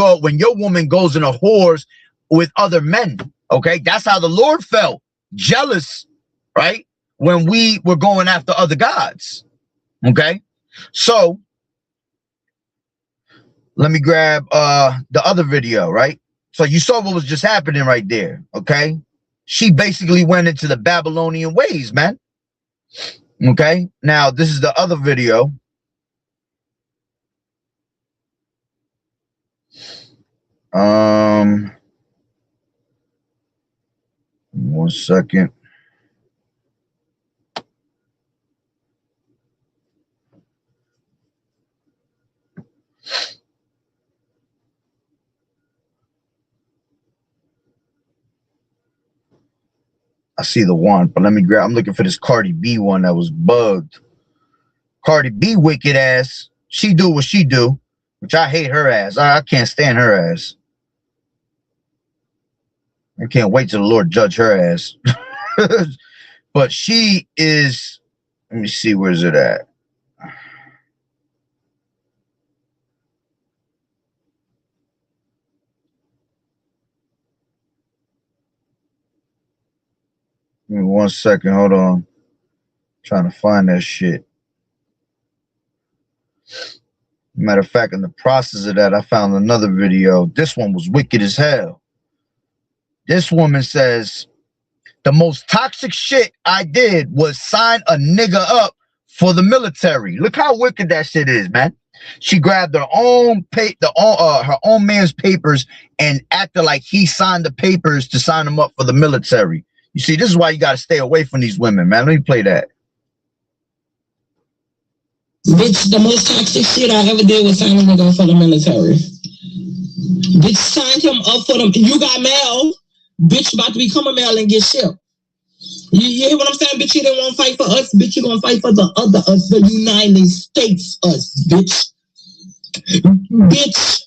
Speaker 1: woman goes in a whores with other men? Okay, that's how the Lord felt, jealous, right? When we were going after other gods. Okay, so let me grab the other video, right? So you saw what was just happening right there. Okay, she basically went into the Babylonian ways, man. Okay, now this is the other video. One second. I see the one, but let me grab. I'm looking for this Cardi B one that was bugged. Cardi B wicked ass. She do what she do, which I hate her ass. I can't stand her ass. I can't wait till the Lord judge her ass. But she is, let me see, where's it at? Give me 1 second, hold on. I'm trying to find that shit. Matter of fact, in the process of that, I found another video. This one was wicked as hell. This woman says, the most toxic shit I did was sign a nigga up for the military. Look how wicked that shit is, man. She grabbed her own her own man's papers and acted like he signed the papers to sign them up for the military. You see, this is why you got to stay away from these women, man. Let me play that.
Speaker 2: Bitch, the most toxic shit I ever did was sign him up for the military. Bitch, signed him up for them. You got mail. Bitch, about to become a male and get shipped. You hear what I'm saying? Bitch, you didn't want to fight for us. Bitch, you gonna fight for the other us, the United States us, bitch. Bitch.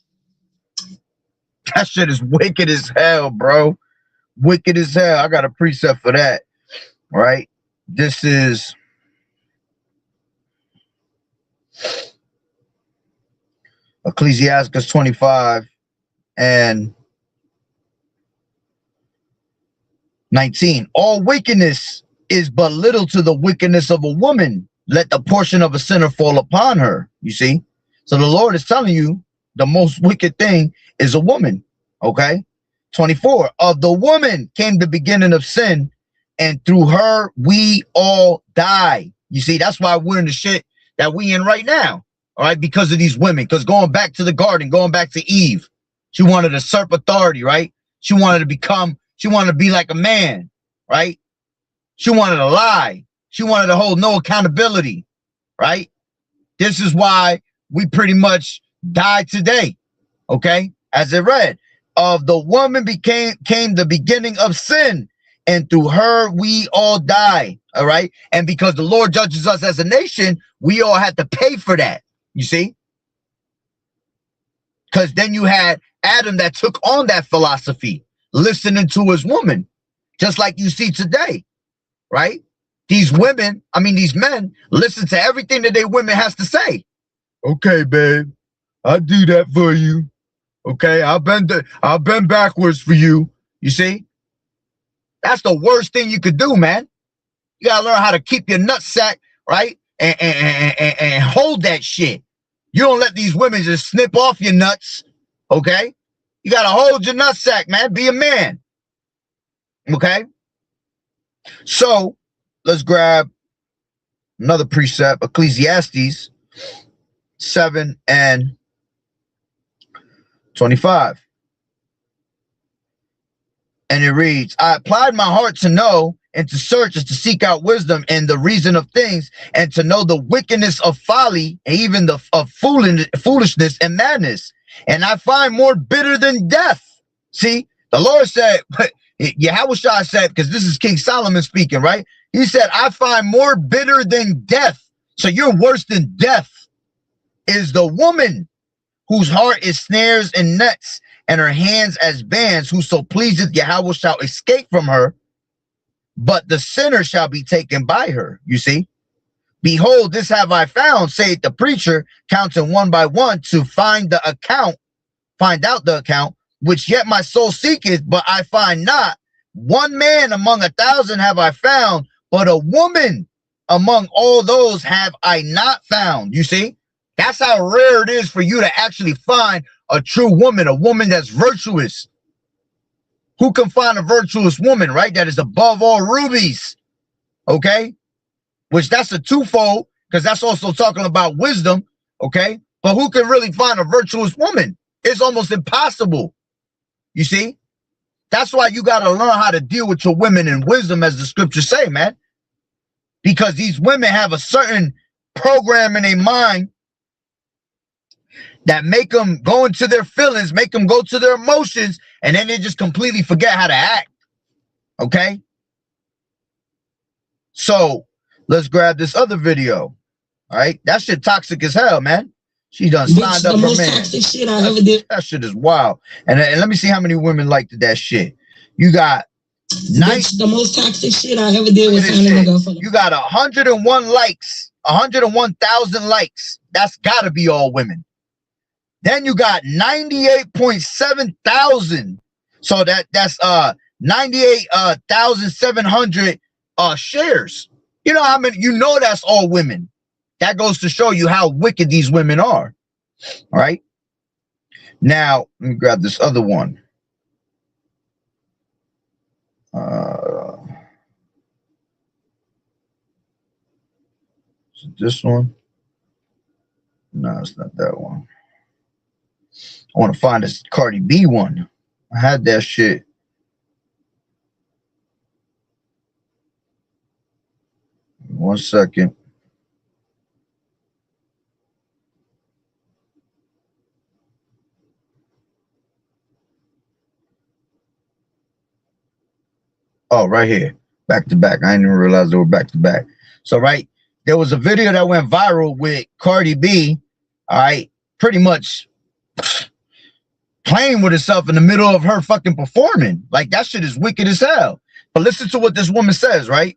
Speaker 1: That shit is wicked as hell, bro. Wicked as hell. I got a precept for that, right? This is Ecclesiastes 25 and 19. All wickedness is but little to the wickedness of a woman. Let the portion of a sinner fall upon her. You see? So the Lord is telling you the most wicked thing is a woman. Okay? 24. Of the woman came the beginning of sin, and through her we all die. You see, that's why we're in the shit that we in right now. All right, because of these women. Because going back to the garden, going back to Eve, she wanted to usurp authority, right? She wanted to be like a man, right? She wanted to lie. She wanted to hold no accountability, right? This is why we pretty much died today, okay? As it read, of the woman came the beginning of sin, and through her we all die. All right. And because the Lord judges us as a nation, we all had to pay for that. You see? Because then you had Adam that took on that philosophy, listening to his woman, just like you see today, right? These women, I mean, these men listen to everything that their women has to say. Okay, babe, I'll do that for you. Okay, I'll bend backwards for you. You see? That's the worst thing you could do, man. You gotta learn how to keep your nutsack, right? And hold that shit. You don't let these women just snip off your nuts, okay? You gotta hold your nutsack, man. Be a man, okay? So let's grab another precept, Ecclesiastes 7 and 25. And it reads, I applied my heart to know and to search and to seek out wisdom and the reason of things and to know the wickedness of folly and even the of foolishness and madness. And I find more bitter than death. See, the Lord said, Yahushua said, because this is King Solomon speaking, right? He said, I find more bitter than death. So you're worse than death is the woman whose heart is snares and nets and her hands as bands, whoso pleaseth Yahweh shall escape from her, but the sinner shall be taken by her. You see? Behold, this have I found, saith the preacher, counting one by one to find out the account, which yet my soul seeketh, but I find not. One man among 1,000 have I found, but a woman among all those have I not found. You see? That's how rare it is for you to actually find a true woman, a woman that's virtuous. Who can find a virtuous woman, right? That is above all rubies, okay? Which that's a twofold, because that's also talking about wisdom, okay? But who can really find a virtuous woman? It's almost impossible, you see? That's why you got to learn how to deal with your women in wisdom, as the scriptures say, man. Because these women have a certain program in their mind that make them go into their feelings, make them go to their emotions, and then they just completely forget how to act. Okay? So let's grab this other video. All right? That shit toxic as hell, man. She done signed up her man.
Speaker 2: Toxic shit I ever did.
Speaker 1: That shit is wild. And let me see how many women liked that shit. You got
Speaker 2: the most toxic shit I ever did was signing my girlfriend.
Speaker 1: You got 101 likes, 101,000 likes. That's gotta be all women. Then you got 98.7 thousand. So that's 98,700 shares. You know how many? You know that's all women. That goes to show you how wicked these women are. All right. Now let me grab this other one. Is it this one? No, it's not that one. I want to find this Cardi B one. I had that shit. One second. Oh, right here. Back to back. I didn't even realize they were back to back. So, right, there was a video that went viral with Cardi B, all right, pretty much playing with herself in the middle of her fucking performing. Like, that shit is wicked as hell. But listen to what this woman says, right?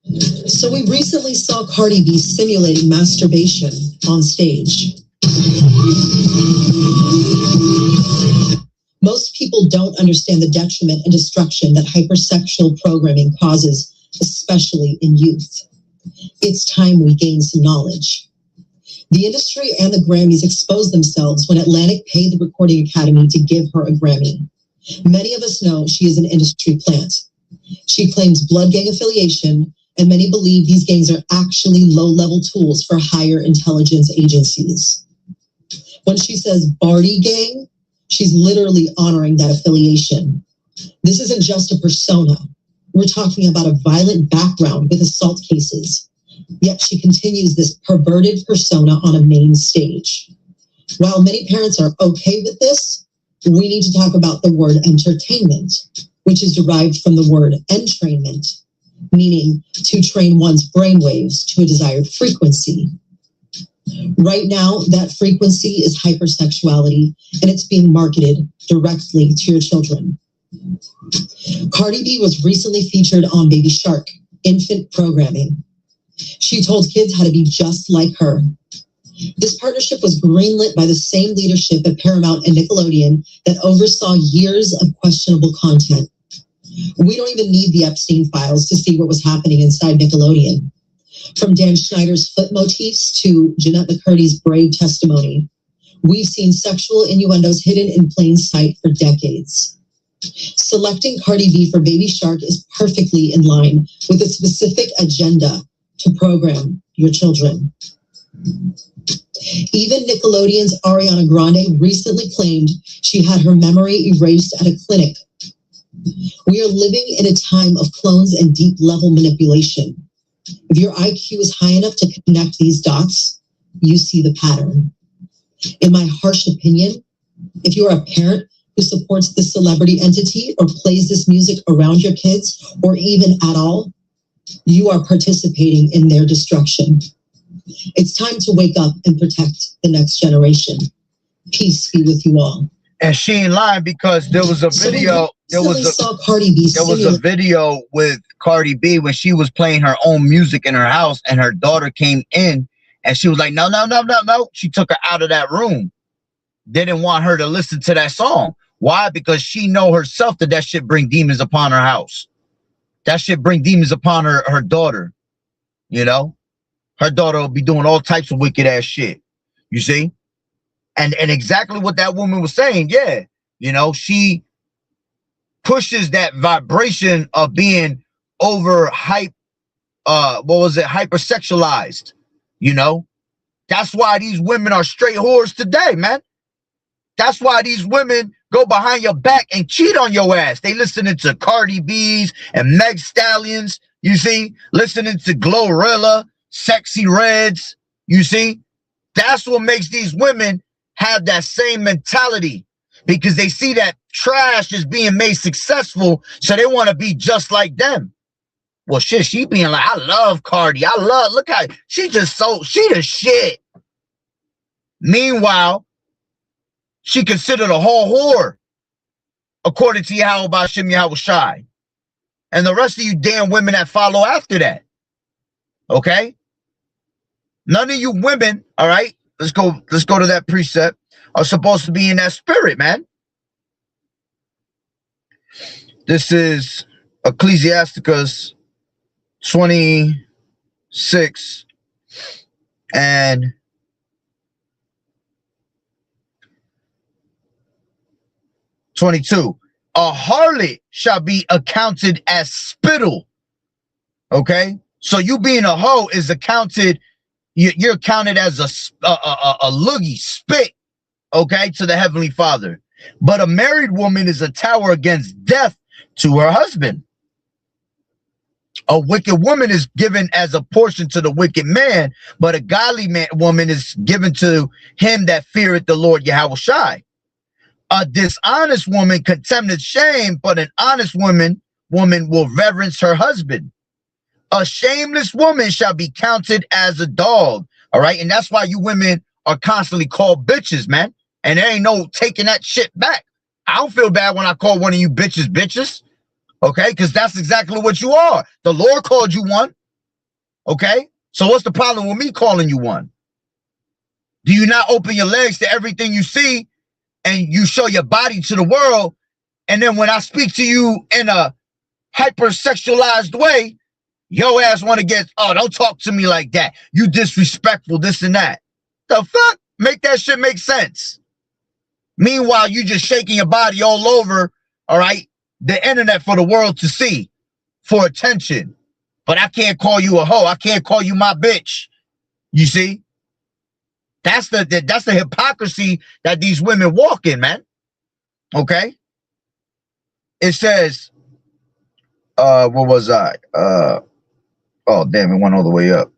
Speaker 2: So we recently saw Cardi B simulating masturbation on stage. Most people don't understand the detriment and destruction that hypersexual programming causes, especially in youth. It's time we gain some knowledge. The industry and the Grammys exposed themselves when Atlantic paid the Recording Academy to give her a Grammy. Many of us know she is an industry plant. She claims blood gang affiliation, and many believe these gangs are actually low-level tools for higher intelligence agencies. When she says Barty gang, she's literally honoring that affiliation. This isn't just a persona. We're talking about a violent background with assault cases. Yet she continues this perverted persona on a main stage. While many parents are okay with this, We need to talk about the word entertainment, which is derived from the word entrainment, meaning to train one's brainwaves to a desired frequency. Right now, that frequency is hypersexuality, and it's being marketed directly to your children. Cardi B was recently featured on Baby Shark, infant programming. She told kids how to be just like her. This partnership was greenlit by the same leadership at Paramount and Nickelodeon that oversaw years of questionable content. We don't even need the Epstein files to see what was happening inside Nickelodeon. From Dan Schneider's foot motifs to Jeanette McCurdy's brave testimony, we've seen sexual innuendos hidden in plain sight for decades. Selecting Cardi B for Baby Shark is perfectly in line with a specific agenda to program your children. Even Nickelodeon's Ariana Grande recently claimed she had her memory erased at a clinic. We are living in a time of clones and deep level manipulation. If your IQ is high enough to connect these dots, you see the pattern. In my harsh opinion, if you are a parent who supports this celebrity entity or plays this music around your kids, or even at all, you are participating in their destruction. It's time to wake up and protect the next generation. Peace be with you all.
Speaker 1: And she ain't lying, because there was a video. There was a video with Cardi B when she was playing her own music in her house, and her daughter came in, and she was like, "No, no, no, no, no." She took her out of that room. Didn't want her to listen to that song. Why? Because she know herself that shit bring demons upon her house. That shit bring demons upon her daughter. You know, her daughter will be doing all types of wicked ass shit. You see? And exactly what that woman was saying, yeah. You know, she pushes that vibration of being hypersexualized. You know? That's why these women are straight whores today, man. That's why these women go behind your back and cheat on your ass. They listening to Cardi B's and Meg Stallions, you see? Listening to Glorilla, Sexy Reds, you see? That's what makes these women have that same mentality, because they see that trash is being made successful, so they want to be just like them. Well, shit, she being like, I love Cardi. Look how she the shit. Meanwhile, she considered a whole whore, according to Yahweh Shem Yahweh Shai. And the rest of you damn women that follow after that. Okay? None of you women, all right? Let's go to that precept, are supposed to be in that spirit, man. This is Ecclesiasticus 26 and 22. A harlot shall be accounted as spittle. Okay? So you being a hoe is accounted, you're counted as a loogie, spit, okay, to the Heavenly Father. But a married woman is a tower against death to her husband. A wicked woman is given as a portion to the wicked man, but a godly woman is given to him that feareth the Lord Yahweh Shai. A dishonest woman contemneth shame, but an honest woman will reverence her husband. A shameless woman shall be counted as a dog. All right. And that's why you women are constantly called bitches, man. And there ain't no taking that shit back. I don't feel bad when I call one of you bitches. Okay. Because that's exactly what you are. The Lord called you one. Okay. So what's the problem with me calling you one? Do you not open your legs to everything you see and you show your body to the world? And then when I speak to you in a hypersexualized way, your ass want to get, oh, don't talk to me like that. You disrespectful, this and that. The fuck? Make that shit make sense. Meanwhile, you just shaking your body all over, all right, the internet for the world to see, for attention. But I can't call you a hoe. I can't call you my bitch. You see? That's the hypocrisy that these women walk in, man. Okay? It says, what was I? Oh, damn, it went all the way up.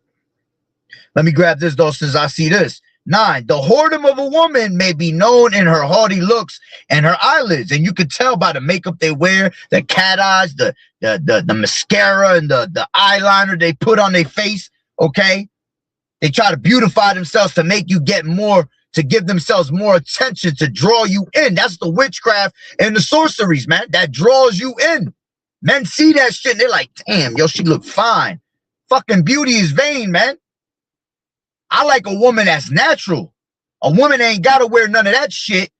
Speaker 1: Let me grab this, though, since I see this. 9. The whoredom of a woman may be known in her haughty looks and her eyelids. And you could tell by the makeup they wear, the cat eyes, the mascara, and the eyeliner they put on their face, okay? They try to beautify themselves to make you get more, to give themselves more attention, to draw you in. That's the witchcraft and the sorceries, man. That draws you in. Men see that shit and they're like, damn, yo, she look fine. Fucking beauty is vain, man. I like a woman that's natural. A woman ain't got to wear none of that shit,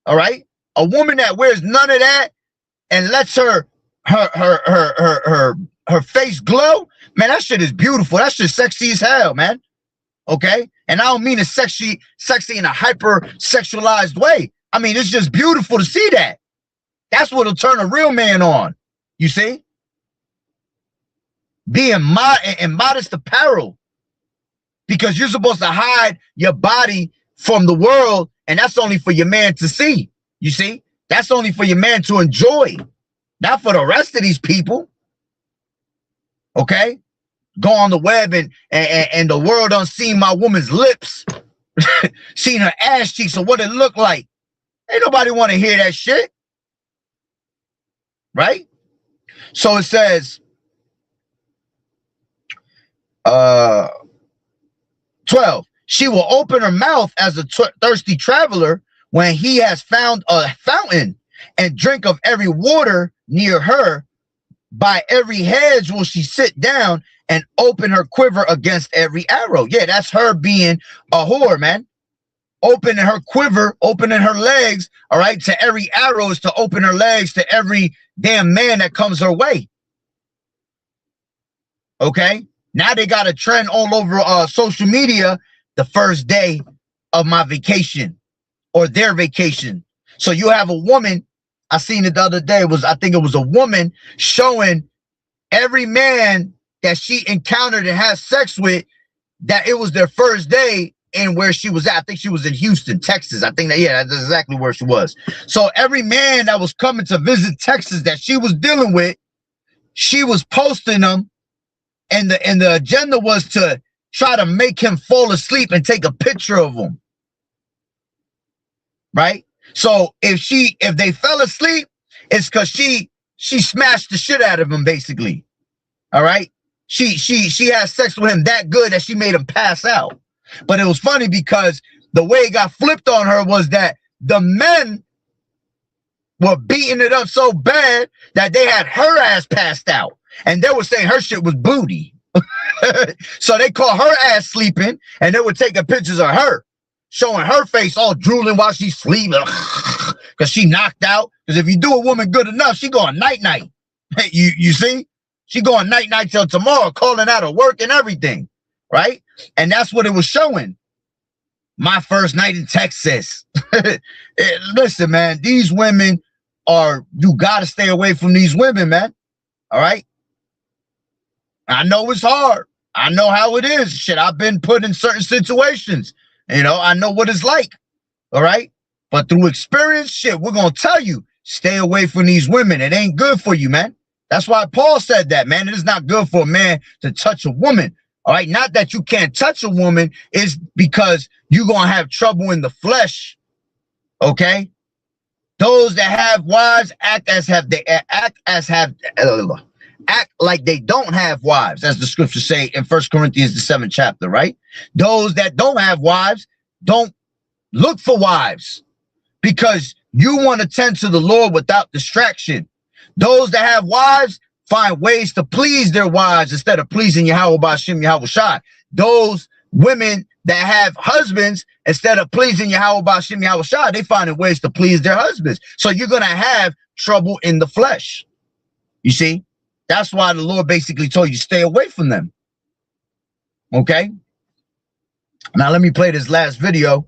Speaker 1: all right? A woman that wears none of that and lets her face glow, man, that shit is beautiful. That shit sexy as hell, man. Okay? And I don't mean it's sexy in a hyper-sexualized way. I mean, it's just beautiful to see that. That's what'll turn a real man on. You see? Being in modest apparel. Because you're supposed to hide your body from the world, and that's only for your man to see. You see? That's only for your man to enjoy. Not for the rest of these people. Okay? Go on the web and the world done seen my woman's lips. Seen her ass cheeks or what it looked like. Ain't nobody want to hear that shit. Right? So it says, 12, she will open her mouth as a thirsty traveler when he has found a fountain, and drink of every water near her. By every hedge will she sit down and open her quiver against every arrow. Yeah, that's her being a whore, man. Opening her quiver, opening her legs, all right, to every arrow is to open her legs to every damn man that comes her way. Okay? Now they got a trend all over social media, the first day of my vacation or their vacation. So you have a woman, I seen it the other day, I think it was a woman showing every man that she encountered and had sex with that it was their first day and where she was at. I think she was in Houston, Texas. I think that, yeah, that's exactly where she was. So every man that was coming to visit Texas that she was dealing with, she was posting them. And the agenda was to try to make him fall asleep and take a picture of him. Right? So if they fell asleep, it's because she smashed the shit out of him, basically. All right? She had sex with him that good that she made him pass out. But it was funny because the way it got flipped on her was that the men were beating it up so bad that they had her ass passed out. And they were saying her shit was booty. So they caught her ass sleeping, and they were taking pictures of her, showing her face all drooling while she's sleeping because she knocked out. Because if you do a woman good enough, she going night-night. You see? She going night-night till tomorrow, calling out of work and everything, right? And that's what it was showing. My first night in Texas. Listen, man, these women you got to stay away from these women, man. All right? I know it's hard. I know how it is. Shit, I've been put in certain situations. You know, I know what it's like. All right? But through experience, shit, we're going to tell you, stay away from these women. It ain't good for you, man. That's why Paul said that, man. It is not good for a man to touch a woman. All right? Not that you can't touch a woman. It's because you're going to have trouble in the flesh. Okay? Those that have wives act like they don't have wives, as the scriptures say in 1 Corinthians, the 7th chapter, right? Those that don't have wives don't look for wives because you want to tend to the Lord without distraction. Those that have wives find ways to please their wives instead of pleasing Yahweh B'Shem Yahweh Shai. Those women that have husbands, instead of pleasing Yahweh B'Shem Yahweh Shai, they find ways to please their husbands. So you're going to have trouble in the flesh. You see? That's why the Lord basically told you stay away from them. Okay? Now let me play this last video.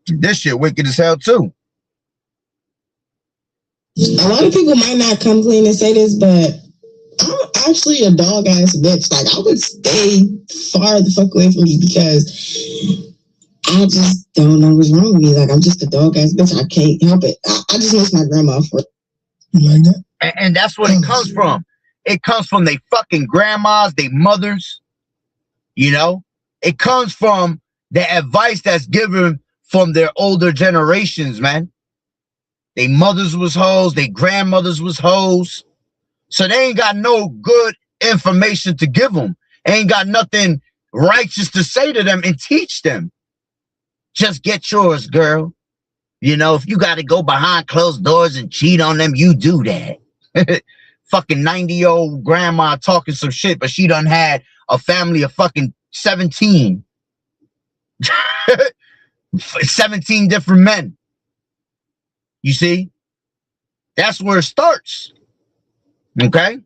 Speaker 1: This shit wicked as hell too.
Speaker 2: A lot of people might not come clean and say this, but I'm actually a dog ass bitch. Like, I would stay far the fuck away from you because I just don't know what's wrong with me. Like, I'm just a dog ass bitch. I can't help it. I just miss my grandma for it. You like that?
Speaker 1: And that's what it comes from. It comes from they fucking grandmas, they mothers, you know? It comes from the advice that's given from their older generations, man. Their mothers was hoes, their grandmothers was hoes. So they ain't got no good information to give them. Ain't got nothing righteous to say to them and teach them. Just get yours, girl. You know, if you got to go behind closed doors and cheat on them, you do that. Fucking 90-year-old grandma talking some shit, but she done had a family of fucking 17. 17 different men. You see? That's where it starts. Okay?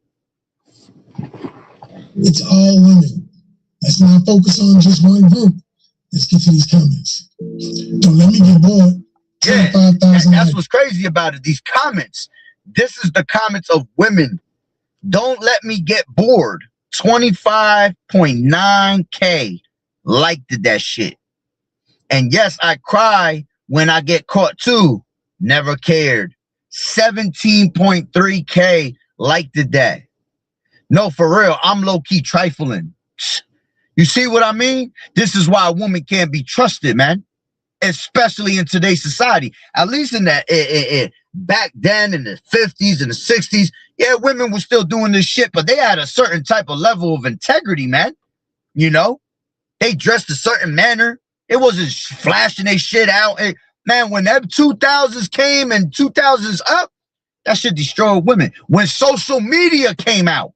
Speaker 2: It's all women. Let's not focus on just one group. Let's get to these comments. Don't let me get bored.
Speaker 1: Yeah, that's what's crazy about it. These comments. This is the comments of women. Don't let me get bored. 25.9K liked that shit. And yes, I cry when I get caught too. Never cared. 17.3K liked that. No, for real, I'm low-key trifling. You see what I mean? This is why a woman can't be trusted, man. Especially in today's society. At least in that back then in the 50s and the 60s, yeah, women were still doing this shit, but they had a certain type of level of integrity, man. You know? They dressed a certain manner. It wasn't flashing their shit out. Man, when that 2000s came and 2000s up, that shit destroyed women. When social media came out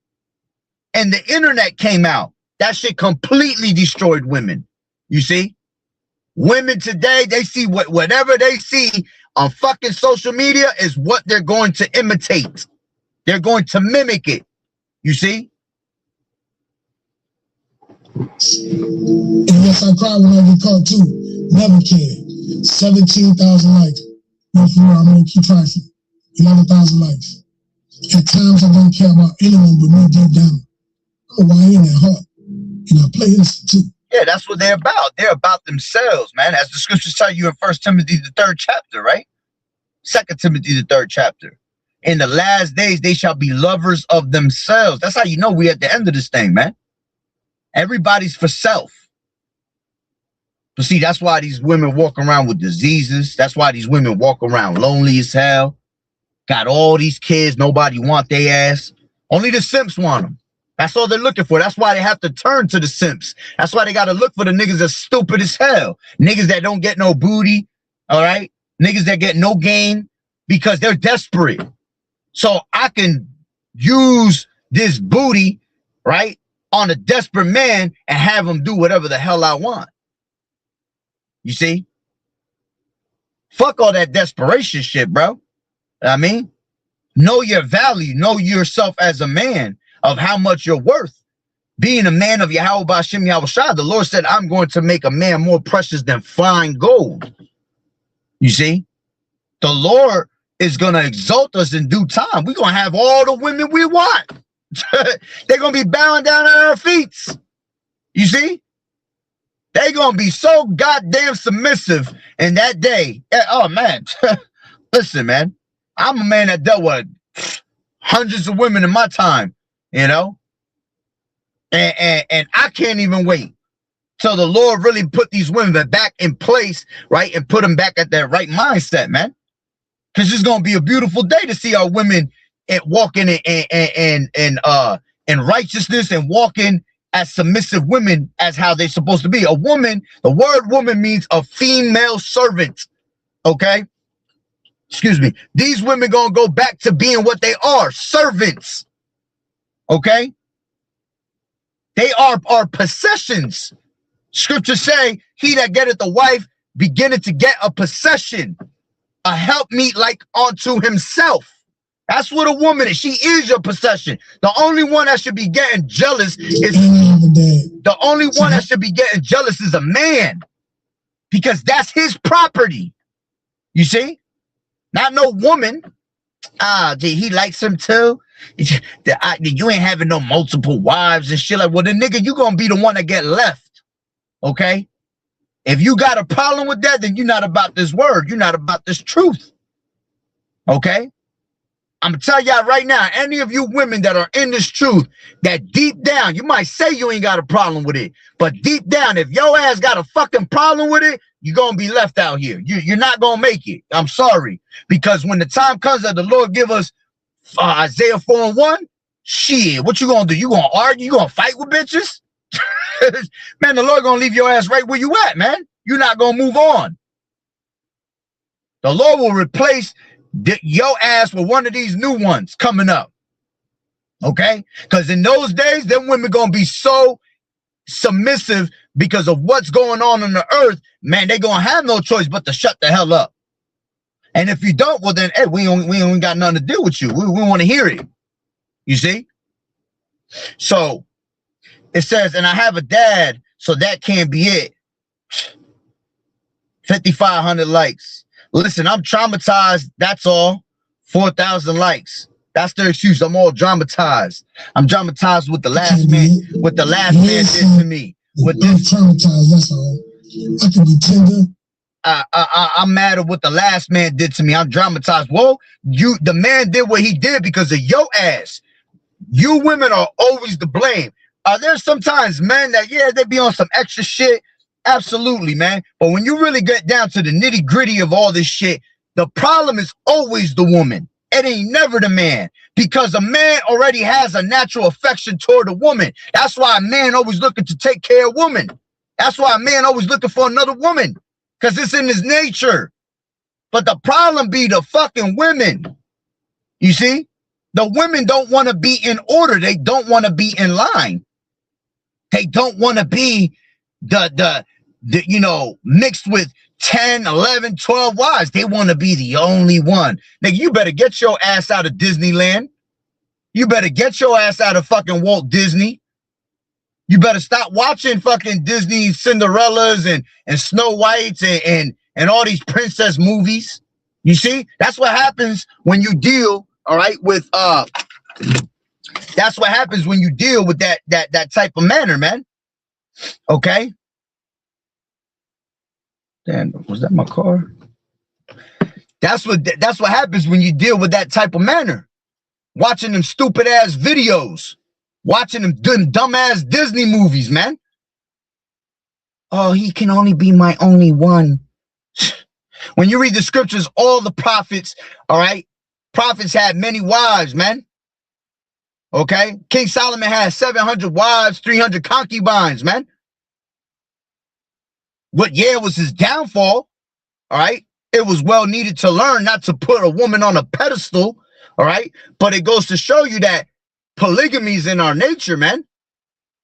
Speaker 1: and the internet came out, that shit completely destroyed women. You see? Women today, they see whatever they see on fucking social media is what they're going to imitate. They're going to mimic it. You see?
Speaker 2: And yes, I cry when I get caught too. Never cared. 17,000 likes. No, for real, I'm gonna keep trifling. 11,000 likes. At times I don't care about anyone but me deep down. I'm a YN at heart. And I play innocent too.
Speaker 1: Yeah, that's what they're about. They're about themselves, man. As the scriptures tell you in 1 Timothy, the 3rd chapter, right? 2 Timothy, the 3rd chapter. In the last days, they shall be lovers of themselves. That's how you know we at the end of this thing, man. Everybody's for self. But see, that's why these women walk around with diseases. That's why these women walk around lonely as hell. Got all these kids. Nobody want their ass. Only the simps want them. That's all they're looking for. That's why they have to turn to the simps. That's why they got to look for the niggas that's stupid as hell. Niggas that don't get no booty, all right? Niggas that get no gain because they're desperate. So I can use this booty, right, on a desperate man and have him do whatever the hell I want. You see? Fuck all that desperation shit, bro. I mean, know your value. Know yourself as a man. Of how much you're worth. Being a man of Yahweh B'Shem Yahweh Shai, the Lord said, I'm going to make a man more precious than fine gold. You see? The Lord is going to exalt us in due time. We're going to have all the women we want. They're going to be bowing down at our feet. You see? They're going to be so goddamn submissive in that day. Oh, man. Listen, man. I'm a man that dealt with hundreds of women in my time. You know, and I can't even wait till the Lord really put these women back in place, right, and put them back at that right mindset, man. Because it's gonna be a beautiful day to see our women walking in righteousness and walking as submissive women as how they're supposed to be. A woman, the word woman means a female servant. Okay, excuse me. These women gonna go back to being what they are, servants. Okay, they are our possessions. Scriptures say, he that getteth a wife beginneth to get a possession, a helpmeet like unto himself. That's what a woman is. She is your possession. The only one that should be getting jealous is a man, because that's his property. You see, not no woman. Gee, he likes him too. You ain't having no multiple wives and shit. Like, well, then nigga, you gonna be the one that get left. Okay? If you got a problem with that, then you're not about this word. You're not about this truth. Okay? I'm gonna tell y'all right now, any of you women that are in this truth, that deep down, you might say you ain't got a problem with it, but deep down, if your ass got a fucking problem with it, you're gonna be left out here. You're not gonna make it. I'm sorry. Because when the time comes that the Lord give us Isaiah 4:1, shit, what you gonna do? You gonna argue? You gonna fight with bitches? Man, the Lord gonna leave your ass right where you at, man. You're not gonna move on. The Lord will replace your ass with one of these new ones coming up. Okay? Because in those days, them women gonna be so submissive because of what's going on the earth. Man, they gonna have no choice but to shut the hell up. And if you don't, well then, hey, we ain't got nothing to do with you. We want to hear it. You see? So it says, and I have a dad, so that can't be it. 5,500 likes. Listen, I'm traumatized. That's all. 4,000 likes. That's their excuse. I'm all dramatized. I'm dramatized with the last man. What the last man did to me. With this.
Speaker 2: Traumatized. That's all. I can be tender.
Speaker 1: I'm mad at what the last man did to me. I'm dramatized. Well, the man did what he did because of your ass. You women are always to blame. There's sometimes men that, yeah, they be on some extra shit. Absolutely, man. But when you really get down to the nitty gritty of all this shit, the problem is always the woman. It ain't never the man, because a man already has a natural affection toward a woman. That's why a man always looking to take care of women. That's why a man always looking for another woman, because it's in his nature. But the problem be the fucking women. You see? The women don't want to be in order. They don't want to be in line. They don't want to be the mixed with 10, 11, 12 wives. They want to be the only one. Nigga, you better get your ass out of Disneyland. You better get your ass out of fucking Walt Disney. You better stop watching fucking Disney Cinderellas and Snow Whites and all these princess movies. You see? That's what happens when you deal, all right, with that's what happens when you deal with that type of manner, man. Okay? Damn, was that my car? That's what happens when you deal with that type of manner. Watching them stupid ass videos. Watching them dumb ass Disney movies, man. Oh, he can only be my only one. When you read the scriptures, all the prophets, all right, prophets had many wives, man. Okay? King Solomon had 700 wives, 300 concubines, man. What was his downfall, all right? It was well needed to learn not to put a woman on a pedestal, all right? But it goes to show you that polygamy is in our nature, man.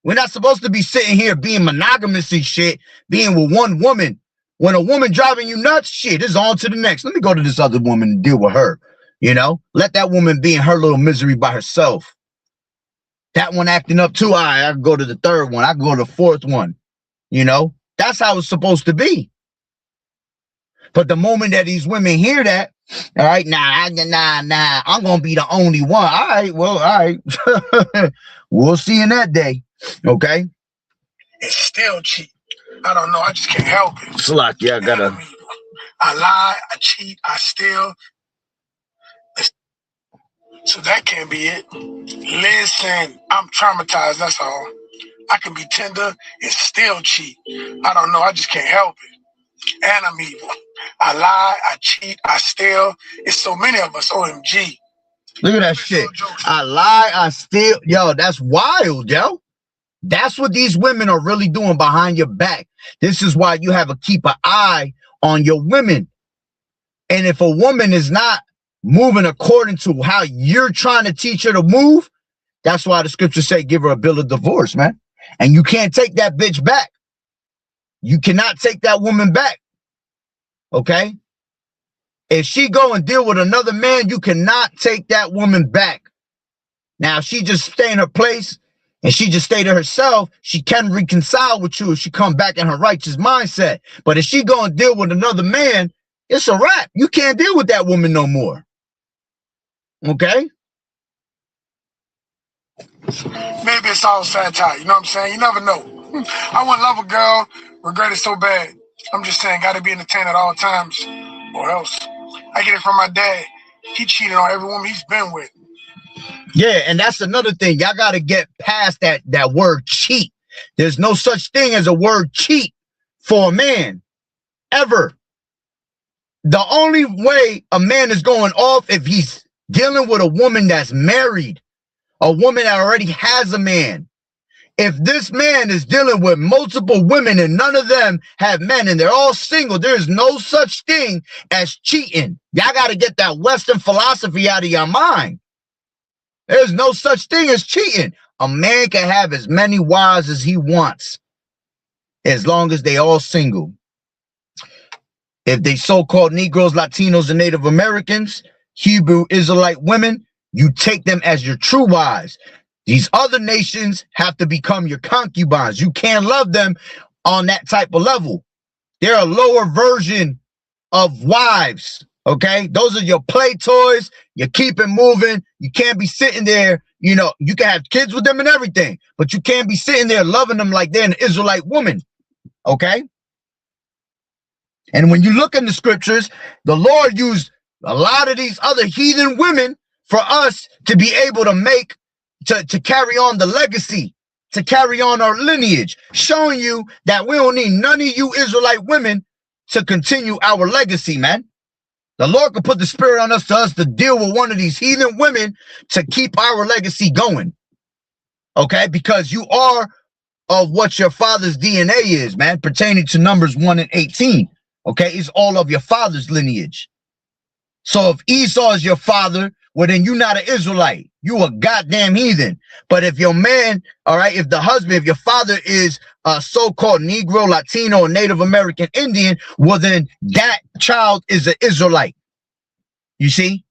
Speaker 1: We're not supposed to be sitting here being monogamous and shit, being with one woman. When a woman driving you nuts, shit, it's on to the next. Let me go to this other woman and deal with her, you know? Let that woman be in her little misery by herself. That one acting up too, I can go to the third one. I can go to the fourth one, you know? That's how it's supposed to be. But the moment that these women hear that, all right, nah, I'm going to be the only one. All right, well, all right. We'll see in that day, okay?
Speaker 2: It's still cheap. I don't know. I just can't help it.
Speaker 1: Slack, yeah, I gotta.
Speaker 2: I lie, I cheat, I steal. So that can't be it. Listen, I'm traumatized, that's all. I can be tender and still cheat. I don't know. I just can't help it. And I'm evil. I lie, I cheat, I steal. It's so many of us. OMG.
Speaker 1: Look at that shit. I lie, I steal. Yo, that's wild, yo. That's what these women are really doing behind your back. This is why you have to keep an eye on your women. And if a woman is not moving according to how you're trying to teach her to move, that's why the scriptures say give her a bill of divorce, man. And you can't take that bitch back. You cannot take that woman back. Okay? If she go and deal with another man, you cannot take that woman back. Now, if she just stay in her place and she just stay to herself, she can reconcile with you if she come back in her righteous mindset. But if she go and deal with another man, it's a wrap. You can't deal with that woman no more. Okay?
Speaker 2: Maybe it's all satire, you know what I'm saying? You never know. I want to love a girl, regret it so bad. I'm just saying, got to be entertained at all times, or else. I get it from my dad. He cheated on every woman he's been with.
Speaker 1: Yeah, and that's another thing. Y'all got to get past that word cheat. There's no such thing as a word cheat for a man, ever. The only way a man is going off if he's dealing with a woman that's married, a woman that already has a man. If this man is dealing with multiple women and none of them have men and they're all single, there's no such thing as cheating. Y'all got to get that Western philosophy out of your mind. There's no such thing as cheating. A man can have as many wives as he wants, as long as they all single. If they so-called Negroes, Latinos, and Native Americans, Hebrew Israelite women, you take them as your true wives. These other nations have to become your concubines. You can't love them on that type of level. They're a lower version of wives, okay? Those are your play toys. You keep it moving. You can't be sitting there, you know, you can have kids with them and everything, but you can't be sitting there loving them like they're an Israelite woman, okay? And when you look in the scriptures, the Lord used a lot of these other heathen women for us to be able to make, to carry on the legacy, to carry on our lineage, showing you that we don't need none of you Israelite women to continue our legacy, man. The Lord could put the spirit on us to deal with one of these heathen women to keep our legacy going, okay? Because you are of what your father's DNA is, man, pertaining to Numbers 1 and 18, okay? It's all of your father's lineage. So if Esau is your father, well, then you're not an Israelite. You a goddamn heathen. But if your man, all right, if the husband, if your father is a so-called Negro, Latino, or Native American Indian, well, then that child is an Israelite. You see?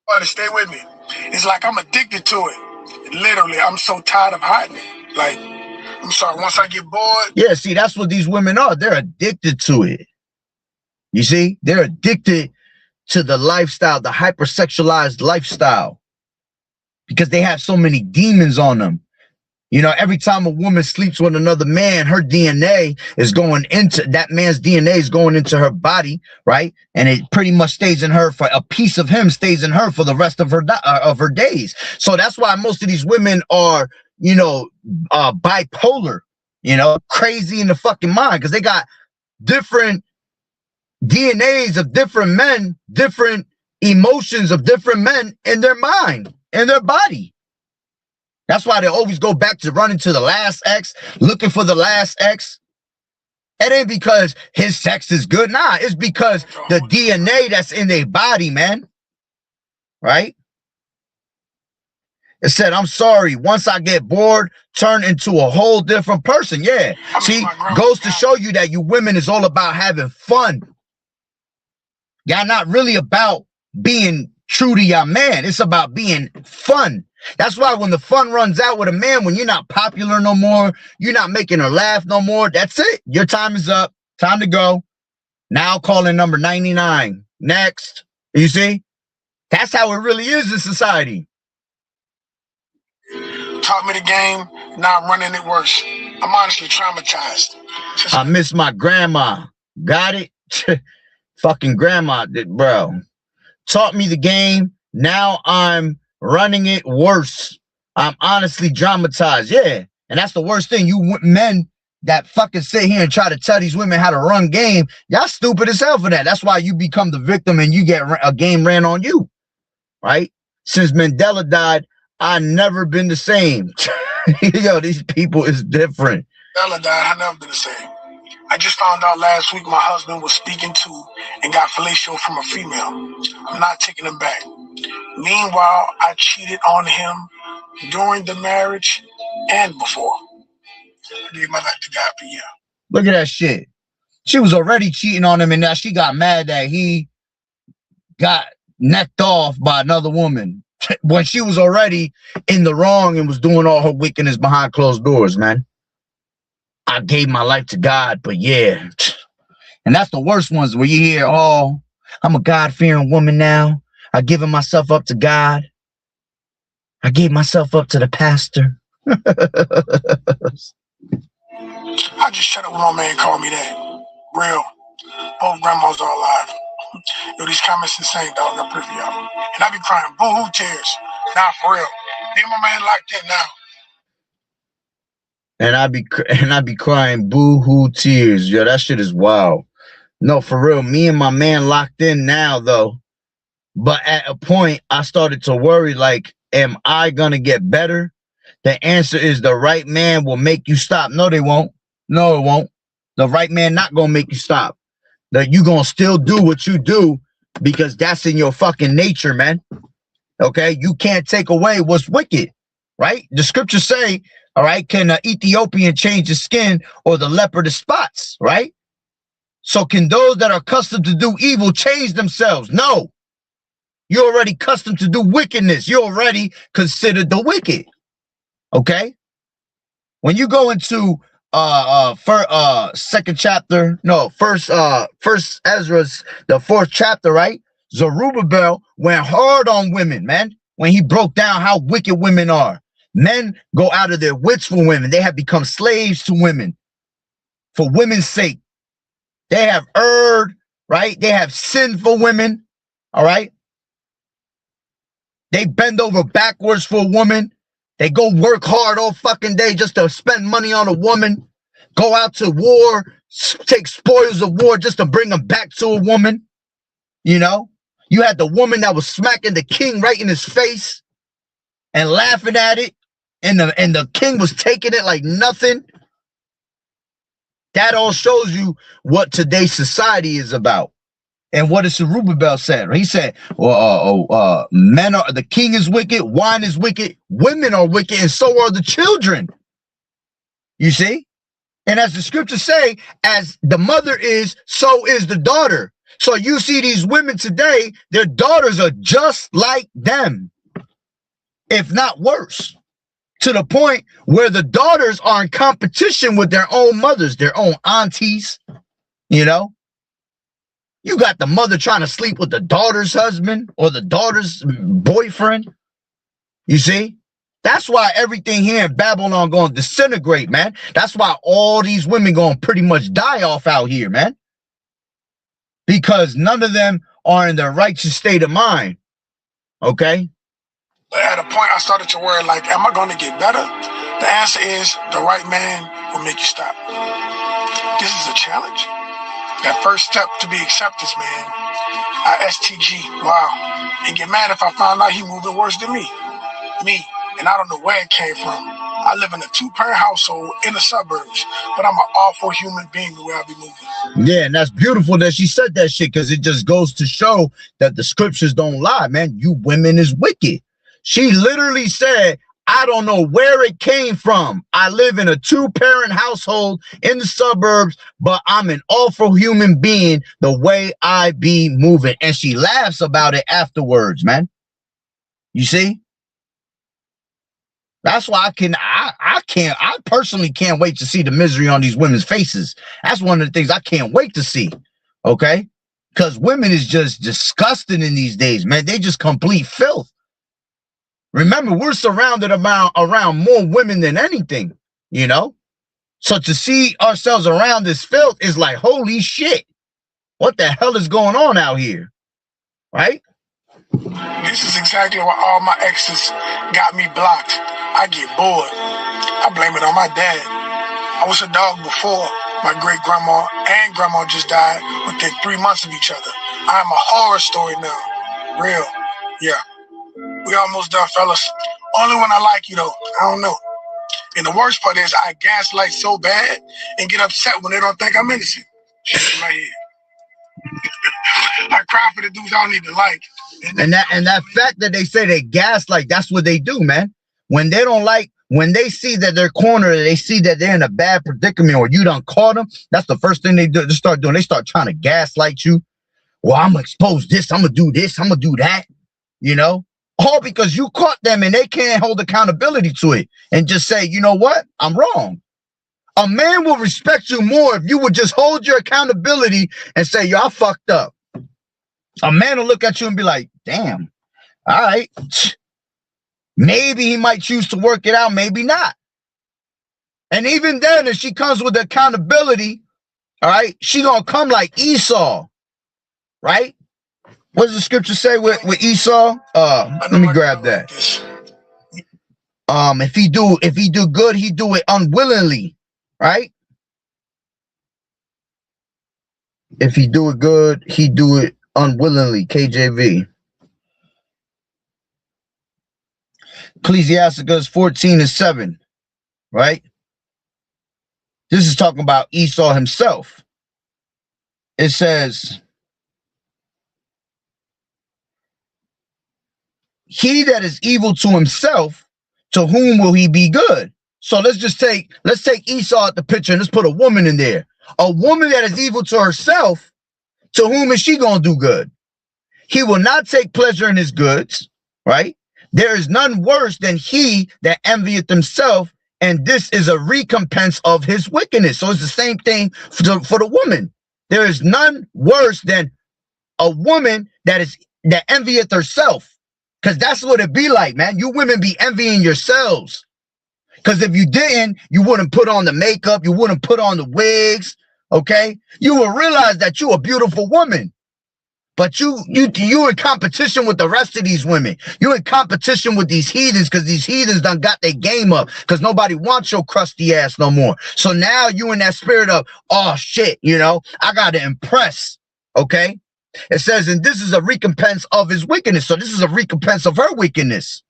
Speaker 2: But stay with me. It's like I'm addicted to it. Literally, I'm so tired of hiding it. Like, I'm sorry, once I get bored.
Speaker 1: Yeah, see, that's what these women are. They're addicted to it. You see? They're addicted to the lifestyle, the hypersexualized lifestyle, because they have so many demons on them. You know, every time a woman sleeps with another man, her DNA is going into, that man's DNA is going into her body, right? And it pretty much stays in her, for a piece of him stays in her for the rest of her days. So that's why most of these women are, you know, bipolar, you know, crazy in the fucking mind, because they got different DNAs of different men, different emotions of different men in their mind, in their body. That's why they always go back to running to the last ex, looking for the last ex. It ain't because his sex is good. Nah, it's because the DNA that's in their body, man. Right? It said, I'm sorry, once I get bored, turn into a whole different person. Yeah. See, goes to show you that you women is all about having fun. Y'all not really about being true to your man. It's about being fun. That's why when the fun runs out with a man, when you're not popular no more, you're not making her laugh no more, that's it. Your time is up. Time to go. Now calling number 99. Next. You see? That's how it really is in society.
Speaker 2: Taught me the game, now I'm running it worse. I'm honestly traumatized.
Speaker 1: I miss my grandma. Got it? Fucking grandma did, bro. Taught me the game. Now I'm running it worse. I'm honestly traumatized. Yeah. And that's the worst thing. You men that fucking sit here and try to tell these women how to run game, y'all stupid as hell for that. That's why you become the victim and you get a game ran on you. Right? Since Mandela died, I've never been the same. Yo, these people is different.
Speaker 2: Mandela died, I've never been the same. I just found out last week my husband was speaking to and got fellatio from a female. I'm not taking him back. Meanwhile, I cheated on him during the marriage and before. I gave my life to God for a year.
Speaker 1: Look at that shit. She was already cheating on him, and now she got mad that he got necked off by another woman when she was already in the wrong and was doing all her wickedness behind closed doors, man. I gave my life to God, but yeah. And that's the worst ones where you hear, oh, I'm a God-fearing woman now. I've given myself up to God. I gave myself up to the pastor.
Speaker 2: I just shut up when my man called me that. Real. Both grandmas are alive. Yo, these comments insane, dog. I pray for y'all. And I be crying boo-hoo tears. Nah, for real. Me and my man locked in now.
Speaker 1: And I be crying boo-hoo tears. Yo, that shit is wild. No, for real. Me and my man locked in now, though. But at a point, I started to worry, like, am I going to get better? The answer is the right man will make you stop. No, they won't. No, it won't. The right man not going to make you stop. That you going to still do what you do because that's in your fucking nature, man. Okay? You can't take away what's wicked, right? The scriptures say, all right, can an Ethiopian change his skin or the leopard his spots, right? So can those that are accustomed to do evil change themselves? No. You're already accustomed to do wickedness. You're already considered the wicked. Okay? When you go into second chapter, no, first Ezra's, the fourth chapter, right? Zerubbabel went hard on women, man, when he broke down how wicked women are. Men go out of their wits for women. They have become slaves to women for women's sake. They have erred, right? They have sinned for women, all right? They bend over backwards for a woman. They go work hard all fucking day just to spend money on a woman. Go out to war, take spoils of war just to bring them back to a woman. You know? You had the woman that was smacking the king right in his face and laughing at it. And the king was taking it like nothing. That all shows you what today's society is about. And what does Zerubbabel said? He said, men are, the king is wicked, wine is wicked, women are wicked, and so are the children. You see? And as the scriptures say, as the mother is, so is the daughter. So you see these women today, their daughters are just like them, if not worse. To the point where the daughters are in competition with their own mothers, their own aunties, you know? You got the mother trying to sleep with the daughter's husband or the daughter's boyfriend. You see? That's why everything here in Babylon going to disintegrate, man. That's why all these women going to pretty much die off out here, man. Because none of them are in their righteous state of mind. Okay?
Speaker 2: But at a point, I started to worry, like, am I going to get better? The answer is the right man will make you stop. This is a challenge. That first step to be acceptance, man. I STG, wow. And get mad if I found out he moving worse than me. And I don't know where it came from. I live in a 2-parent household in the suburbs, but I'm an awful human being the way I be moving.
Speaker 1: Yeah, and that's beautiful that she said that shit, because it just goes to show that the scriptures don't lie, man. You women is wicked. She literally said, I don't know where it came from. I live in a 2-parent household in the suburbs, but I'm an awful human being the way I be moving. And she laughs about it afterwards, man. You see? That's why I personally can't wait to see the misery on these women's faces. That's one of the things I can't wait to see. Okay? Because women is just disgusting in these days, man. They just complete filth. Remember, we're surrounded around more women than anything, you know? So to see ourselves around this filth is like, holy shit. What the hell is going on out here? Right?
Speaker 2: This is exactly why all my exes got me blocked. I get bored. I blame it on my dad. I was a dog before my great-grandma and grandma just died within 3 months of each other. I am a horror story now. Real. Yeah. We almost done, fellas. Only when I like you, though. I don't know. And the worst part is I gaslight so bad and get upset when they don't think I'm innocent. Shit in my head. I cry for the dudes I don't even like.
Speaker 1: And that fact that they say they gaslight, that's what they do, man. When they don't like, when they see that they're cornered, they see that they're in a bad predicament or you done caught them, that's the first thing they do. They start doing. They start trying to gaslight you. Well, I'm going to expose this. I'm going to do this. I'm going to do that. You know? All because you caught them and they can't hold accountability to it and just say, you know what? I'm wrong. A man will respect you more if you would just hold your accountability and say, yo, I fucked up. A man will look at you and be like, damn, all right. Maybe he might choose to work it out, maybe not. And even then, if she comes with accountability, all right, she gonna come like Esau, right? What does the scripture say with Esau? Let me grab that. If he do good, he do it unwillingly, right? If he do it good, he do it unwillingly. KJV. Ecclesiasticus 14:7, right? This is talking about Esau himself. It says, he that is evil to himself, to whom will he be good? So let's take Esau at the picture and let's put a woman in there. A woman that is evil to herself, to whom is she going to do good? He will not take pleasure in his goods, right? There is none worse than he that envieth himself, and this is a recompense of his wickedness. So it's the same thing for the woman. There is none worse than a woman that envieth herself. Because that's what it be like, man. You women be envying yourselves. Because if you didn't, you wouldn't put on the makeup. You wouldn't put on the wigs, okay? You will realize that you're a beautiful woman. But you in competition with the rest of these women. You in competition with these heathens because these heathens done got their game up because nobody wants your crusty ass no more. So now you in that spirit of, oh, shit, I got to impress, okay? It says, and this is a recompense of his wickedness. So this is a recompense of her wickedness.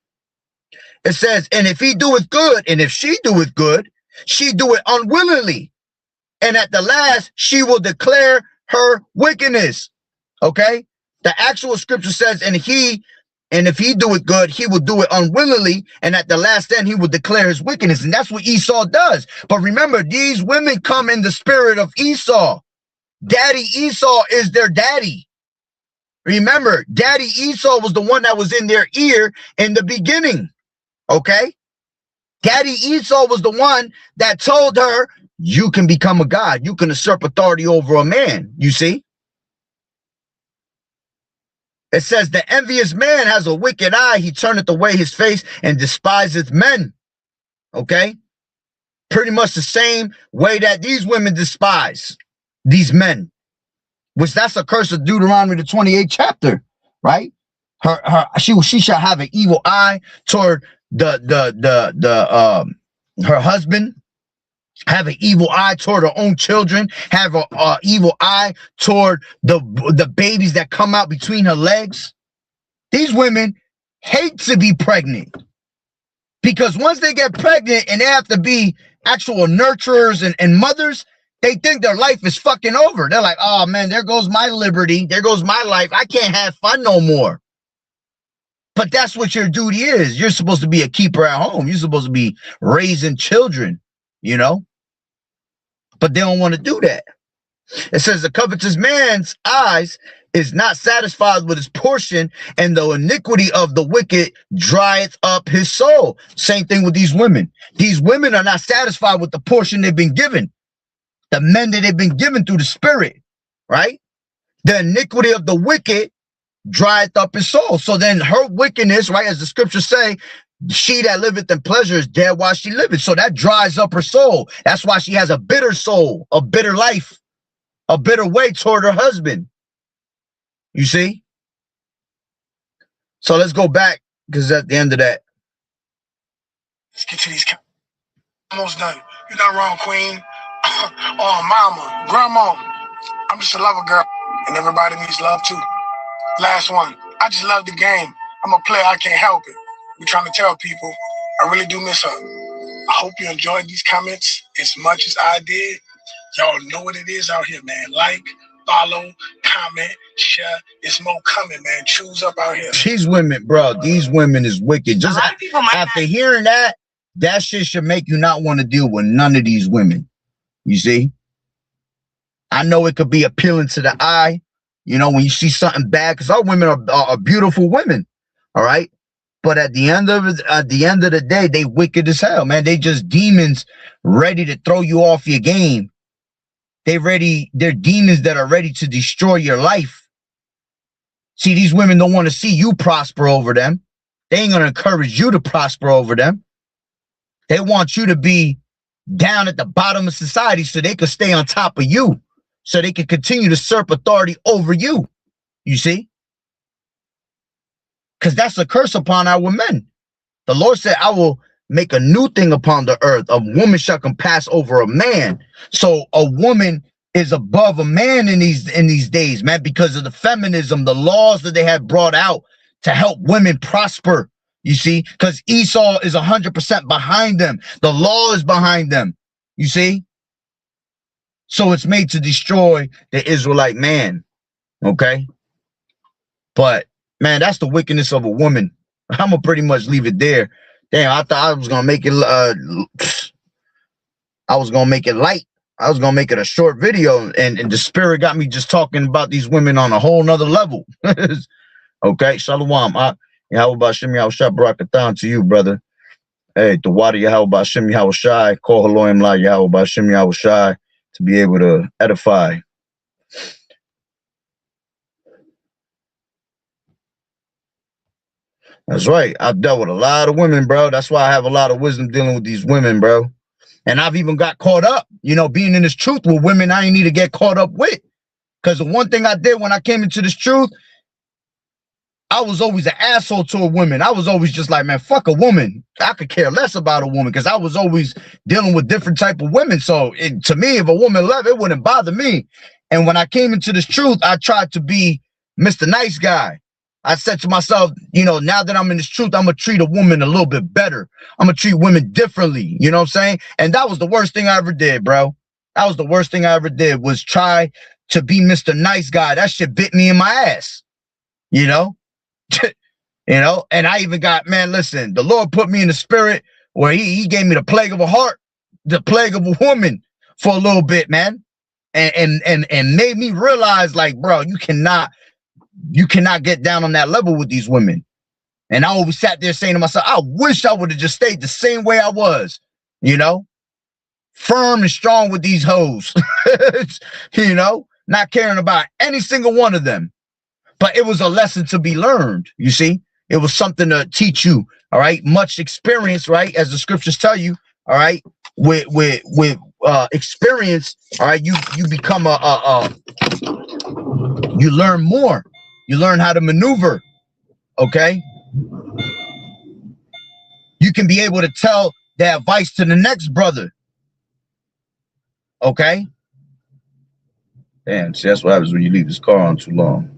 Speaker 1: It says, and if he doeth good, and if she doeth good, she do it unwillingly. And at the last, she will declare her wickedness. Okay? The actual scripture says, and if he doeth good, he will do it unwillingly. And at the last end, he will declare his wickedness. And that's what Esau does. But remember, these women come in the spirit of Esau. Daddy Esau is their daddy. Remember, Daddy Esau was the one that was in their ear in the beginning, okay? Daddy Esau was the one that told her, you can become a god. You can usurp authority over a man, you see? It says, the envious man has a wicked eye. He turneth away his face and despiseth men, okay? Pretty much the same way that these women despise these men. Which that's a curse of Deuteronomy, the 28th chapter, right? She shall have an evil eye toward her husband, have an evil eye toward her own children, have an evil eye toward the babies that come out between her legs. These women hate to be pregnant because once they get pregnant and they have to be actual nurturers and mothers, they think their life is fucking over. They're like, oh, man, there goes my liberty. There goes my life. I can't have fun no more. But that's what your duty is. You're supposed to be a keeper at home. You're supposed to be raising children, But they don't want to do that. It says the covetous man's eyes is not satisfied with his portion, and the iniquity of the wicked drieth up his soul. Same thing with these women. These women are not satisfied with the portion they've been given. The men that they've been given through the spirit, right? The iniquity of the wicked drieth up his soul. So then her wickedness, right, as the scriptures say, she that liveth in pleasure is dead while she liveth. So that dries up her soul. That's why she has a bitter soul, a bitter life, a bitter way toward her husband. You see? So let's go back because at the end of that.
Speaker 2: Let's get to these. Almost done. You're not wrong, queen. Oh, mama, grandma. I'm just a lover girl, and everybody needs love too. Last one. I just love the game. I'm a player. I can't help it. We're trying to tell people I really do miss her. I hope you enjoyed these comments as much as I did. Y'all know what it is out here, man. Like, follow, comment, share. It's more coming, man. Choose up out here.
Speaker 1: These women, bro, these women is wicked. Just after hearing that shit should make you not want to deal with none of these women. You see? I know it could be appealing to the eye, when you see something bad, because our women are beautiful women, all right? But at the end of the day, they wicked as hell, man. They just demons ready to throw you off your game. They're demons that are ready to destroy your life. See, these women don't want to see you prosper over them. They ain't going to encourage you to prosper over them. They want you to be down at the bottom of society so they could stay on top of you, so they can continue to usurp authority over you. You see? because that's a curse upon our men. The Lord said, I will make a new thing upon the earth. A woman shall compass over a man. So a woman is above a man in these days, man, because of the feminism, the laws that they have brought out to help women prosper. You see, because Esau is 100% behind them. The law is behind them. You see? So it's made to destroy the Israelite man. Okay? But, man, that's the wickedness of a woman. I'm going to pretty much leave it there. Damn, I thought I was going to make it, I was going to make it light. I was going to make it a short video, and the spirit got me just talking about these women on a whole nother level. Okay? Shalom. Yahweh Shem Yahushua Barakatan to you, brother. Hey, the water Yahweh Shem Yahushua, call Elohim La Yahweh Shem Yahushua to be able to edify. That's right. I've dealt with a lot of women, bro. That's why I have a lot of wisdom dealing with these women, bro. And I've even got caught up, you know, being in this truth with women I ain't need to get caught up with. Because the one thing I did when I came into this truth, I was always an asshole to a woman. I was always just like, man, fuck a woman. I could care less about a woman because I was always dealing with different type of women. So to me, if a woman left, it wouldn't bother me. And when I came into this truth, I tried to be Mr. Nice Guy. I said to myself, you know, now that I'm in this truth, I'm going to treat a woman a little bit better. I'm going to treat women differently. You know what I'm saying? And that was the worst thing I ever did, bro. That was the worst thing I ever did, was try to be Mr. Nice Guy. That shit bit me in my ass, you know? You know, and I even got, man, listen, the Lord put me in the spirit where he gave me the plague of a heart, the plague of a woman for a little bit, man. And made me realize, like, bro, you cannot get down on that level with these women. And I always sat there saying to myself, I wish I would have just stayed the same way I was, you know, firm and strong with these hoes, you know, not caring about any single one of them. But it was a lesson to be learned, you see. It was something to teach you, all right? Much experience, right? As the scriptures tell you, all right? With experience, all right, you become you learn more. You learn how to maneuver, okay? You can be able to tell the advice to the next brother, okay? Damn, see, that's what happens when you leave this car on too long.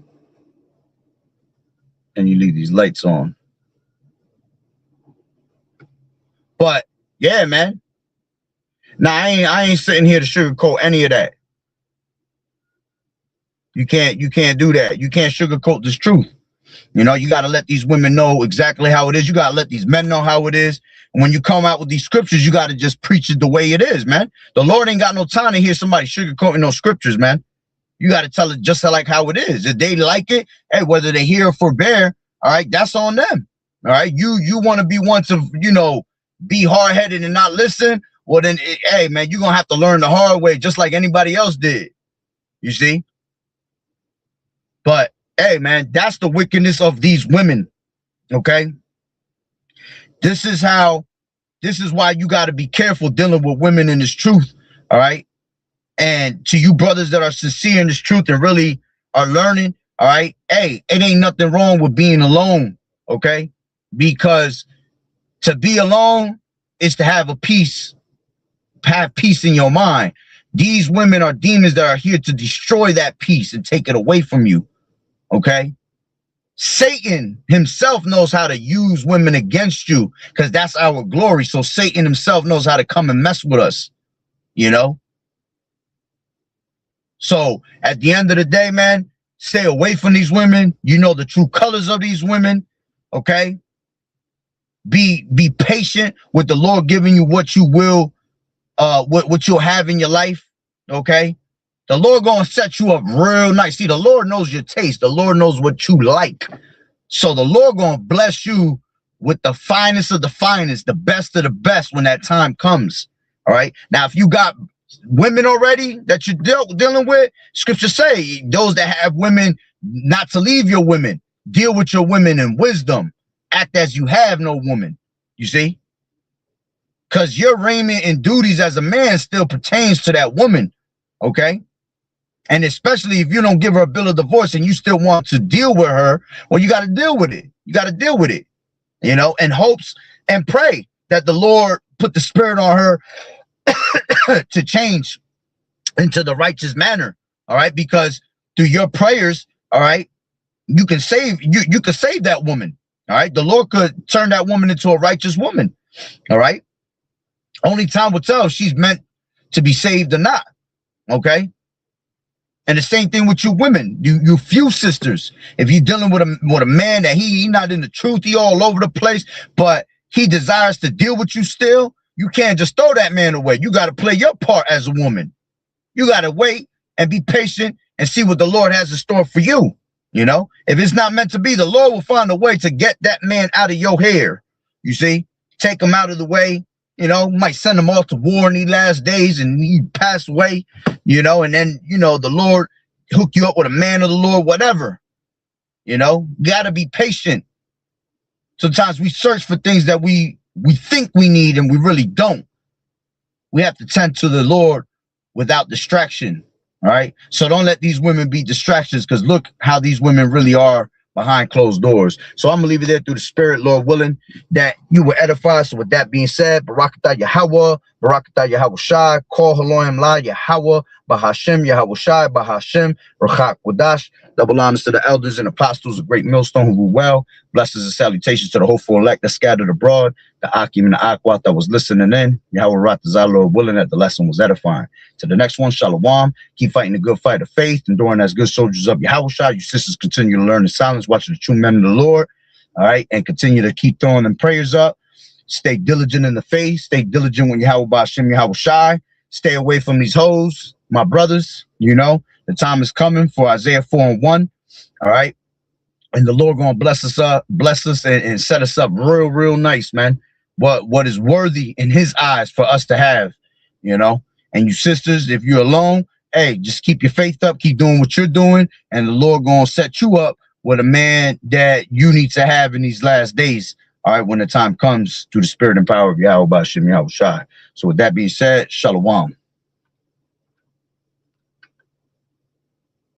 Speaker 1: And you leave these lights on. But yeah, man. Now I ain't sitting here to sugarcoat any of that. You can't do that. You can't sugarcoat this truth. You know, you got to let these women know exactly how it is. You got to let these men know how it is. And when you come out with these scriptures, you got to just preach it the way it is, man. The Lord ain't got no time to hear somebody sugarcoating those scriptures, man. You got to tell it just like how it is. If they like it, hey, whether they hear or forbear, all right, that's on them. All right, you want to be one to, you know, be hard-headed and not listen. Well, then, hey, man, you're going to have to learn the hard way just like anybody else did. You see? But, hey, man, that's the wickedness of these women, okay? This is why you got to be careful dealing with women in this truth, all right? And to you brothers that are sincere in this truth and really are learning, all right, hey, it ain't nothing wrong with being alone, okay? Because to be alone is to have peace in your mind. These women are demons that are here to destroy that peace and take it away from you, okay? Satan himself knows how to use women against you because that's our glory. So Satan himself knows how to come and mess with us, you know? So at the end of the day, man, stay away from these women. You know the true colors of these women, okay? Be patient with the Lord giving you what you will, what you'll have in your life, okay? The Lord gonna set you up real nice. See, the Lord knows your taste. The Lord knows what you like. So the Lord gonna bless you with the finest of the finest, the best of the best when that time comes, all right? Now, if you got women already that you're dealing with, scripture say those that have women, not to leave your women. Deal with your women in wisdom. Act as you have no woman. You see? Because your raiment and duties as a man still pertains to that woman. Okay? And especially if you don't give her a bill of divorce and you still want to deal with her, well, you got to deal with it. You got to deal with it, and hopes and pray that the Lord put the spirit on her to change into the righteous manner. All right. Because through your prayers, all right, you can you could save that woman. All right. The Lord could turn that woman into a righteous woman. All right. Only time will tell if she's meant to be saved or not. Okay. And the same thing with you women, you few sisters. If you're dealing with a man that he not in the truth, he all over the place, but he desires to deal with you still, you can't just throw that man away. You got to play your part as a woman. You got to wait and be patient and see what the Lord has in store for you. If it's not meant to be, the Lord will find a way to get that man out of your hair. You see, take him out of the way. Might send him off to war in these last days and he pass away, and then, the Lord hook you up with a man of the Lord, whatever. Got to be patient. Sometimes we search for things that we think we need and we really don't. We have to tend to the Lord without distraction. All right. So don't let these women be distractions, because look how these women really are behind closed doors. So I'm gonna leave it there through the spirit, Lord willing, that you will edify. So with that being said, Barakatah Yahweh, Barakatah Yahweh Shai, Call Haloim La Yahweh, Bahashem Yahweh Shai, Bahashem, Rachak Wadash. Double honors to the elders and apostles of Great Millstone who rule well. Blessings and salutations to the hopeful elect that scattered abroad, the Akim and the Akwat that was listening in. Yahweh Ratazah, Lord willing, that the lesson was edifying. To the next one, Shalom. Keep fighting the good fight of faith, enduring as good soldiers of Yahweh Shai. You sisters continue to learn in silence, watching the true men of the Lord. All right. And continue to keep throwing them prayers up. Stay diligent in the faith. Stay diligent when Yahweh Ba'ashem Yahweh Shai. Stay away from these hoes, my brothers. The time is coming for Isaiah 4:1. All right. And the Lord gonna bless us and set us up real nice, man. What is worthy in his eyes for us to have, And you sisters, if you're alone, hey, just keep your faith up, keep doing what you're doing, and the Lord gonna set you up with a man that you need to have in these last days. All right, when the time comes, through the spirit and power of Yahweh Ba'ashem Yahweh Shai. So with that being said, Shalom.